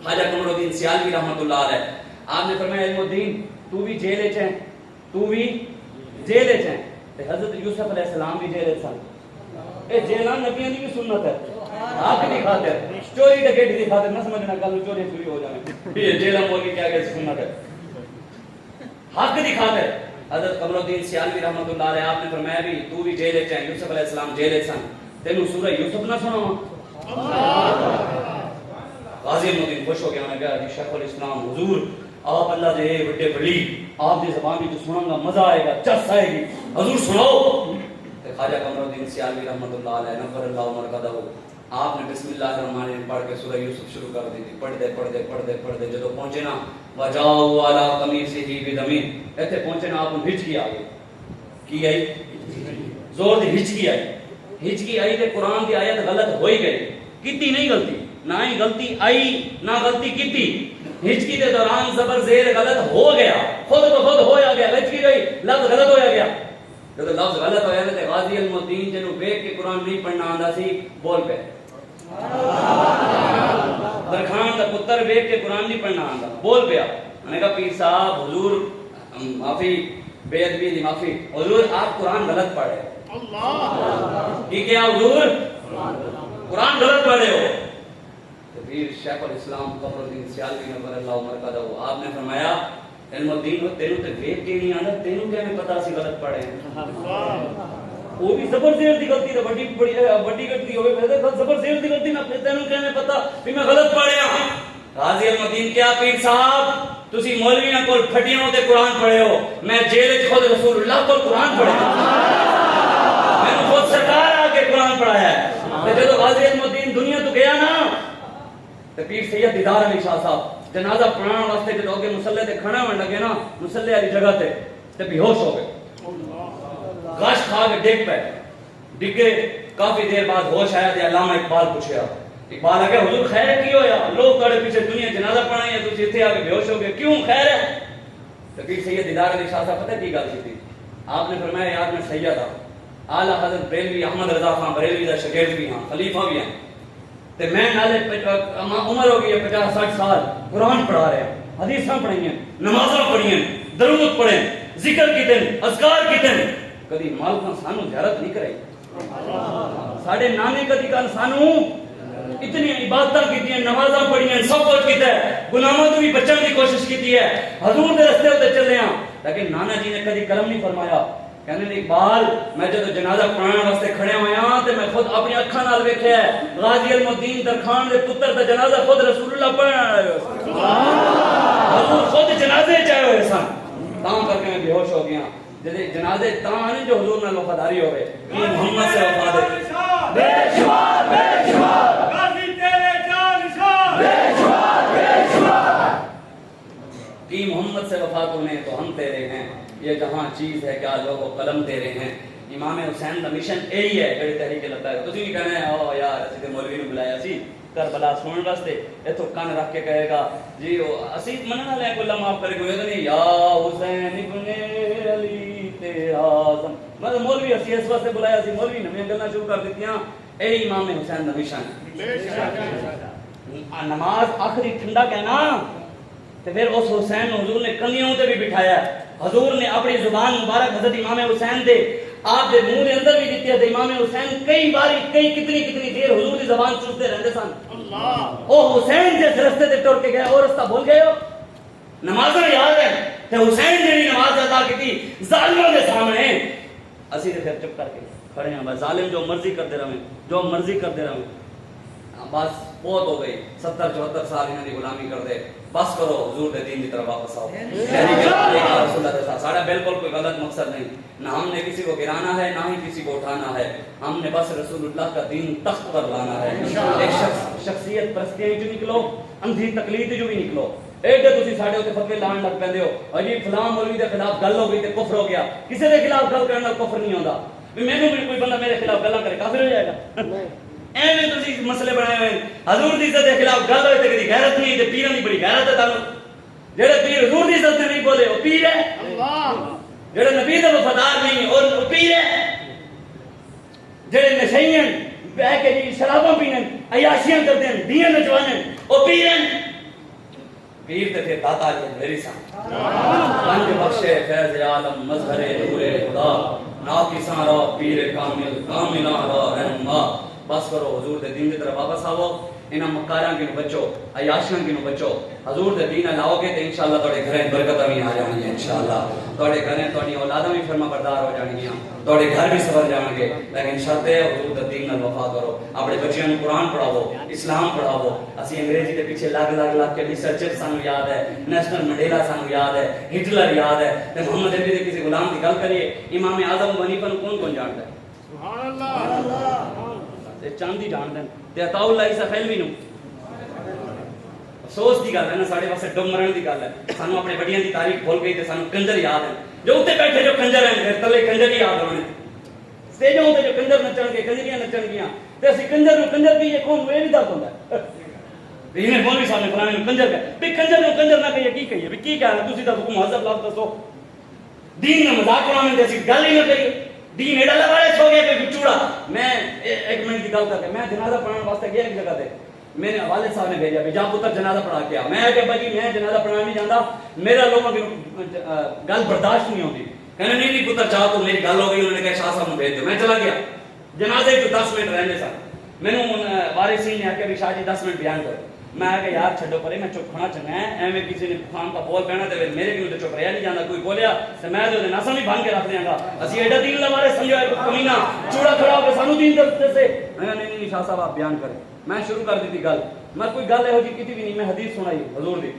خواجہ قمرالدین سیالوی رحمتہ اللہ علیہ آپ نے فرمایا المدین تو بھی جیل وچ ہے تو بھی جیل وچ ہے تے حضرت یوسف علیہ السلام بھی جیل وچ سن اے جیلان نبیوں کی بھی سنت ہے، حق کی خاطر، چوری ڈکیٹی کی خاطر نہ سمجھنا کل چوری چوری ہو جائے یہ جیلان مولوی کیا کہ سنت ہے، حق کی خاطر۔ حضرت قمر الدین سیالوی رحمۃ اللہ علیہ آپ نے فرمایا بھی تو بھی جیل وچ ہے، یوسف علیہ السلام جیل وچ سن، تینوں سورہ یوسف نہ سناواں؟ غازی الدین خوش ہو گیا، انہوں نے کہا جی شیخ الاسلام حضور آپ اللہ دے بڑے ولی، آپ دی زبان میں جو سنوں گا مزہ آئے گا، چس آئے گی، حضور سناؤ۔ تے خواجہ قمر الدین سیالوی رحمۃ اللہ علیہ نفر اللہ عمر قدہ آپ نے بسم اللہ الرحمن الرحیم پڑھ کے سورہ یوسف شروع کر دی تھی، پڑھتے جدو پہنچے نا وجاؤ علی قمیصہ بدم، ایتھے پہنچے نا آپ ہچکی آ گئی، کی آئی زور دی ہچکی آئی تے قرآن دی آیت غلط ہوئی گئی، کیتی نہیں غلطی، نہ ہی غلطی آئی نہ غلطی کیتی، ہچکی دے دوران زبر زیر غلط ہو گیا، خود بخود ہویا گیا، ہچکی گئی لفظ غلط ہویا گیا، جب لفظ غلط ہویا تے غازی الدین جنوں دیکھ کے قرآن نہیں پڑھنا آندا سی بول پے، درخان دا پتر دیکھ کے قرآن نہیں پڑھنا آندا بول پیا، میں نے کہا پیر صاحب حضور معافی، بے ادبی دی معافی، حضور آپ قرآن غلط پڑھے، کی کیا حضور قرآن غلط پڑھے ہو؟ پیر شیخ الاسلام قمر الدین سیالوی نور اللہ عمر قدہ آپ نے فرمایا علم الدین کو تینوں تے دیکھ کے نہیں آنا، تینوں کیا میں پتا سی غلط پڑھے ہیں، وہ بھی زبر زیر دی غلطی تے بڑی غلطی ہوئے پھر زبر زیر دی غلطی نہ تینوں کیا میں پتا بھی میں غلط پڑھیا ہوں۔ غازی الدین کیا پیر صاحب تسی مولوی نہ کول پھٹیاں تے قرآن پڑھے ہو، میں جیل وچ خود رسول اللہ کو قرآن پڑھے، میں نے خود سرکار آ کے قرآن پڑھایا ہے، تے جدوں غازی الدین دنیا تو گیا نا تے پیر سید دیدار علی شاہ صاحب جنازہ پڑھان واسطے جدوں اگے مصلی تے کھڑا ہون لگے نا مصلی والی جگہ تے بے ہوش ہو گئے، غش کھا کے ڈگے، کافی دیر بعد ہوش آیا تے علامہ اقبال پوچھیا، اقبال آ گیا حضور خیر کی ہویا، لوگ کڑے پیچھے دنیا جنازہ پڑھائی ہے تسی ایتھے آ کے بے ہوش ہو گئے، کیوں خیر ہے؟ تے پیر سید دیدار علی شاہ صاحب پتہ کی گل تھی؟ آپ نے فرمایا یار میں سید ہاں، اعلی حضرت بریلوی احمد رضا خان بریلوی دا شاگرد بھی ہاں، خلیفہ بھی ہاں، تے میں نالے عمر ہو گئی ہے 50-60 سال، قرآن پڑھا رہے ہیں، حدیثاں پڑھی ہیں، نمازاں پڑھی ہیں، درود پڑھیں، ذکر کیتے ہیں، اذکار کیتے ہیں، کدی مالکاں سانو زیارت نہیں کرائی، ساڈے نانے کدی کل سانو اتنی عبادتاں کیتی ہیں، نمازاں پڑھی ہیں، سب کچھ کیتا ہے، گناہاں تو بھی بچن کی کوشش کیتی ہے، حضور دے رستے تے چلے ہاں، لیکن نانا جی نے کدی قلم نہیں فرمایا، کہنے نے اقبال میں جب جنازہ پڑھانے واسطے کھڑے ہویا تے میں خود اپنی اکھاں نال ویکھیا ہے غازی الدین درخان دے پتر دا جنازہ خود رسول اللہ پڑھن آئے ہوئے سن، حضور خود جنازے چاہے ہوئے سن، تاں کر کے میں بے ہوش ہو گیا، جدے جنازے تاں نہیں جو حضور نال وفاداری ہوئے، یہ محمد سے وفاداری بے شمار غازی تیرے جان نثار بے شمار کی محمد سے وفا نے تو ہم تیرے ہیں، یہ جہاں چیز ہے کیا لوگ قلم تیرے ہیں، امام حسین کا مشن یہی ہے جڑی تحریک لگتا ہے، تسی نہیں کہنا ہے او یار اسی تے مولوی نے بلایا سی کربلا سنن واسطے، ایتھوں کن رکھ کے کہے گا جی اسی منن والے کو اللہ معاف کرے کوئی نہیں یا حسین ابن علی تیرا اعظم، مطلب مولوی اسی اس واسطے بلایا سی، مولوی نویں گلاں شروع کر دتیاں، اے امام حسین کا مشن ہے، نماز آخری ٹھنڈا کہنا تے پھر اس حسین حضور نے کلیوں تے بھی بٹھایا ہے، حضور نے اپنی زبان مبارک حضرت امام حسین دے آپ دے منہ دے اندر بھی دیتی ہے، امام حسین کئی باری کتنی دیر حضور دی زبان چوستے رہندے سن، او حسین جس رستے تے ٹر کے گیا او رستہ بھول گئے ہو، نمازاں یاد ہے تے حسین جڑی نماز ادا کیتی ظالموں دے سامنے، اسی تے پھر چپ کر کے کھڑے ہیں، بس ظالم جو مرضی کرتے رہیں، بس بہت ہو گئی، 70-74 سال انہاں دی غلامی کر دے، بس کرو حضور دے دین کی طرف واپس آؤ، رسول اللہ ساڑھا بالکل کوئی غلط مقصد نہیں، نہ ہم نے کسی کو گرانا ہے نہ ہی کسی کو اٹھانا ہے، ہم نے بس رسول اللہ کا دین تخت پر لانا ہے، ایک شخصیت پرستی جو نکلو، اندھی تقلید جو بھی نکلو، ایک دے تسی ساڑھے ہوتے فتوے لان لگ پہندے ہو، عجیب فلاں مولوی دے خلاف گل ہو گئی تے کفر ہو گیا، کسی دے خلاف گل کرنا کفر نہیں ہوتا، میں نے کوئی بندہ میرے خلاف گلاں کرے کافر ہو جائے گا، ایویں تسی مسئلے بنائے ہوئے حضور دی عزت دے خلاف گل ہوئے تے کدی غیرت نہیں تے پیراں دی بڑی غیرت ہے تعلق، جڑے پیر حضور دی عزت نہیں بولے وہ پیر ہے، جڑے نبی دے وفادار نہیں اور وہ پیر ہے، جڑے نشیاں بہ کے جی شراباں پینن عیاشیاں کردے ہیں دیاں نچوانن وہ پیر ہیں، پیر تے پھر داتا جی میری سان پنج بخشے فیض عالم مظہر نور خدا ناقصاں را پیر کامل کاملاں را رہنما. بس کرو حضور دے دین دی طرف واپس آو. انہاں مکاراں کی نو بچو، عیاشیاں کی نو بچو. حضور دے دین لاؤ گے تے انشاءاللہ تواڈے گھریں برکتاں بھی آ جان گی انشاءاللہ. تواڈے گھریں تواڈی اولاداں بھی فرما بردار ہو جان گیاں، تواڈے گھر بھی سبر جان گے. لیکن شرط ہے حضور دے دین نال وفا کرو. اپنے بچیاں نو قرآن پڑھاؤ، اسلام پڑھاؤ. اسی انگریزی دے پیچھے لگ کے ریسرچر سانو یاد ہے، نیشنل منڈیلا سانو یاد ہے، ہٹلر یاد ہے. تے محمد عربی دے کسی غلام دی گل کریے، امام اعظم ابو حنیفہ نو کون جاندا ہے؟ سبحان اللہ. تے چاندی جان دین تے عطا اللہ عیسی خیلوی نو. افسوس کی گل ہے نا، سارے پاسے ڈم مرن کی گل ہے. سانو اپنے بڑیاں دی تاریخ بھول گئی تے سانو کنجر یاد ہے. جو اتنے بیٹھے جو کنجر ہیں پھر تلے کنجر ہی یاد ہونے. سٹیجوں تے جو کنجر نچن گے، کنجریاں نچن گیاں تے اسی کنجر نو کنجر کہیے، کون وے نہیں درد ہوندا ہے. انہیں مولوی صاحب نے فلانے نو کنجر کہا، بھی کنجر نو کنجر نہ کہیے کی کہیے، بھی کی کہنا تسی تے حکم مذہب لفظ دسو. دین نہ مذاق اڑاویں تے اسی گل ہی نہ کریے. دین ایڈا لوارس ہو گیا کہ چوڑا. میں ایک منٹ کی گل کر کے میں جنازہ پڑھانے واسطے گیا ایک جگہ تے، میرے والد صاحب نے بھیجا بھی جا پتر جنازہ پڑھا کے آ. میں کہ بھائی میں جنازہ پڑھانے نہیں جاندا، میرا لوگوں کی گل برداشت نہیں ہوتی. کہنے نہیں پتر چاہ تو میری گل ہو گئی. انہوں نے کہا شاہ صاحب نے بھیج دو. میں چلا گیا جنازے تو 10 منٹ رہنے سن. مینوں وارثین نے آکھیا بھی شاہ جی 10 منٹ بیان کرو. میں آ کے یار چھڈو پرے، میں چپ کھانا چنگا ہے. ایویں کسی نے خان کا بول پہنا تے میرے کیوں تے چپ رہیا نہیں جاندا. کوئی بولیا تے میں تے ناسا بھی بن کے رکھ دیاں گا. اسی ایڈا دین لوارے سمجھو ہے کوئی کمینہ چوڑا کھڑا ہو کے سانو دین دے سے. میں نہیں شاہ صاحب آپ بیان کریں. میں شروع کر دی گل. میں کوئی گل یہو جی کیتی بھی نہیں. میں حدیث سنائی حضور دی.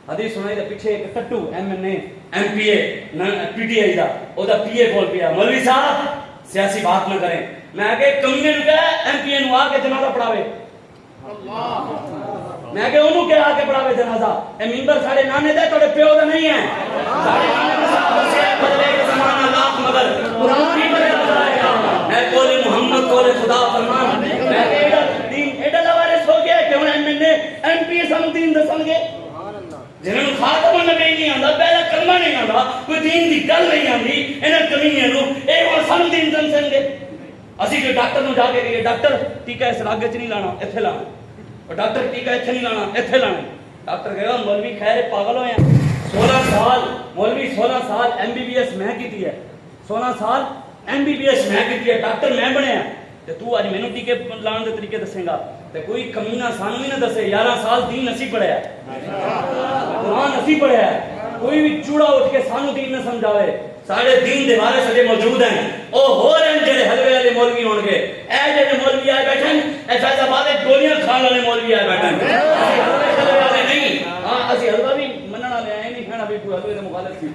حدیث سنائی تے پیچھے ایک ٹٹو M N A M P A P T I دا او دا پی اے کول پیا، مولوی صاحب سیاسی بات نہ کریں. میں آ کے کمینے نو کہا ایم پی اے نو آ کے جنازہ پڑھاوے. میں کہ انہوں کیا آ کے پڑھاوے جنازہ. اے منبر ساڑے نانے دے توڑے پیو دا نہیں ہے. ساڑے نانے دے صاحب سے بدلے کے زمانہ لاکھ مگر قرآن بھی بدلے بدلائے گا. اے قول محمد قول خدا فرمان. میں کہ ایڈا دین ایڈا لوارس ہو گیا کہ ہن M N A M P A سانو دین دسن گے. جنہوں نے خاتم النبی نہیں آندا، پہلا کلمہ نہیں آندا، کوئی دین دی گل نہیں آندی، انہاں کمینے نو اے ہن سانو دین دسن گے. اسی جو ڈاکٹر نو جا کے کہیے ڈاکٹر ٹیکا اس راگ وچ نہیں لانا، ایتھے لانا. اور ڈاکٹر ٹیکا ایتھے نہیں لانا، ایتھے لانا. ڈاکٹر کہے گا مولوی خیر پاگل ہوئے ہیں. 16 سال مولوی 16 سال ایم بی بی ایس میں کیتی ہے. 16 سال ایم بی بی ایس میں کیتی ہے. ڈاکٹر میں بنے ہیں تے تو اج مینوں ٹیکے لان دے طریقے دسیں گا. تے کوئی کمینہ سانو ہی نہ دسے. 11 سال دین اسی پڑھیا ہے، قرآن اسی پڑھیا ہے. کوئی بھی چوڑا اٹھ کے سانو دین نہ سمجھاوے. سارے دین دے بارے سجے موجود ہیں. او ہو رہے جڑے حلوے والے مولوی ہون گے. اے جڑے مولوی آئے بیٹھے اے فیض آباد گولیاں کھان والے مولوی آئے بیٹھے حلوے والے نہیں. ہاں اسی حلوہ بھی منن والے ہیں، نہیں کھانا بھی کوئی حلوے دے مخالف تھی.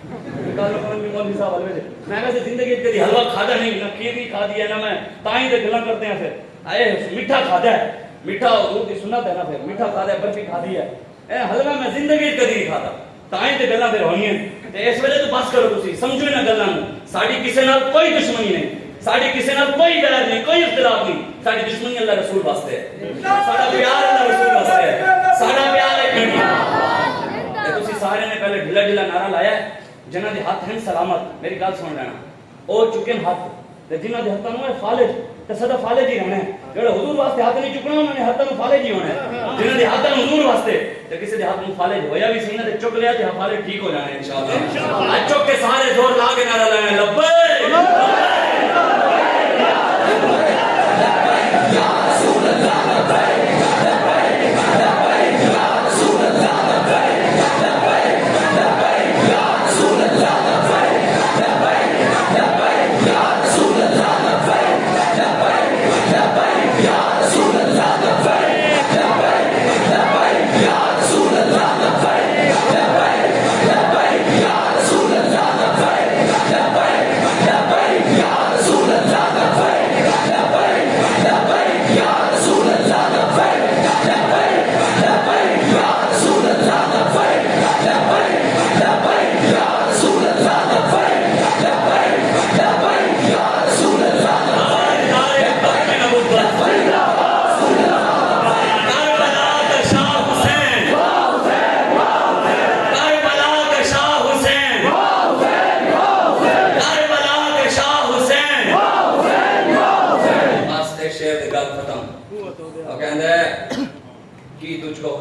کل مولوی صاحب حلوے دے میں ویسے زندگی کبھی حلوہ کھادا نہیں، نہ کھیر نہیں کھا دی ہے، نہ میں تائیں تے گلاں کرتے ہیں. پھر اے میٹھا کھادا ہے، میٹھا حضور دی سنت ہے نا. پھر میٹھا کھادا ہے، برفی کھادی ہے. اے حلوہ میں زندگی کبھی نہیں کھادا. تائیں تے گلاں پھر ہونیاں. تے اس وجہ تو بس کرو تسی سمجھو نہ گلاں نو. ساڈی کسے نال کوئی دشمنی نہیں، ساڈی کسے نال کوئی غیر نہیں، کوئی اختلاف نہیں. ساڈی دشمنی اللہ رسول واسطے ہے، ساڈا پیار اللہ رسول واسطے ہے، ساڈا پیار ہے کہیں. تے تسی سارے نے پہلے ڈھلا ڈھلا نعرہ لایا ہے جنہاں دے ہاتھ ہیں سلامت. میری گل سن لینا. او چکن ہاتھ تے جنہاں دے ہاتھاں نو ہے فالج تے سدا فالج ہی رہنا ہے. جڑے حضور واسطے ہاتھ نہیں چکنا انہاں نے ہاتھاں نو فالج ہی ہونا ہے. جنہاں دے ہاتھ حضور واسطے تے کسے دے ہاتھ نو فالج ہویا بھی سی نہ تے چک لیا تے فالج ٹھیک ہو جانا انشاءاللہ. اج چک کے سارے زور لا کے نعرہ لانا لبیک یا رسول اللہ لبیک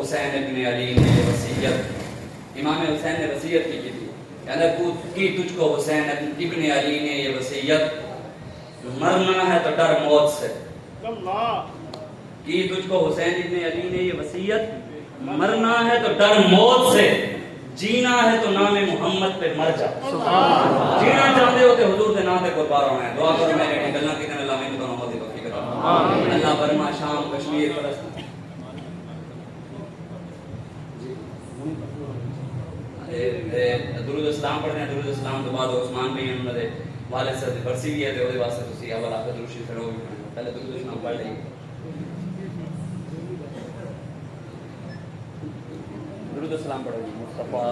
حسین ابن علی نے یہ وصیت، امام حسین نے وصیت کی تھی. کہنا کی تجھ کو حسین ابن علی نے یہ وصیت مرنا ہے تو ڈر موت سے. اللہ کی تجھ کو حسین ابن علی نے یہ وصیت, مرنا ہے تو ڈر موت سے, جینا ہے تو نام محمد پہ مر جا. جینا چاہتے ہو کہ حضور دے نام تے قربان ہونا ہے. دعا کرو میں نے گلاں کیتے نے اللہ میں تو محمد دی توفیق عطا. اللہ برما شام کشمیر فلسطین درود اسلام پڑھتے ہیں. درود اسلام تو بعد عثمان بھائی انہوں نے والد سے برسی بھی ہے تو واسطے تسی اول آخر درود شریف پڑھو. پہلے درود اسلام پڑھ لیں. درود السلام پڑھو. مصطفیٰ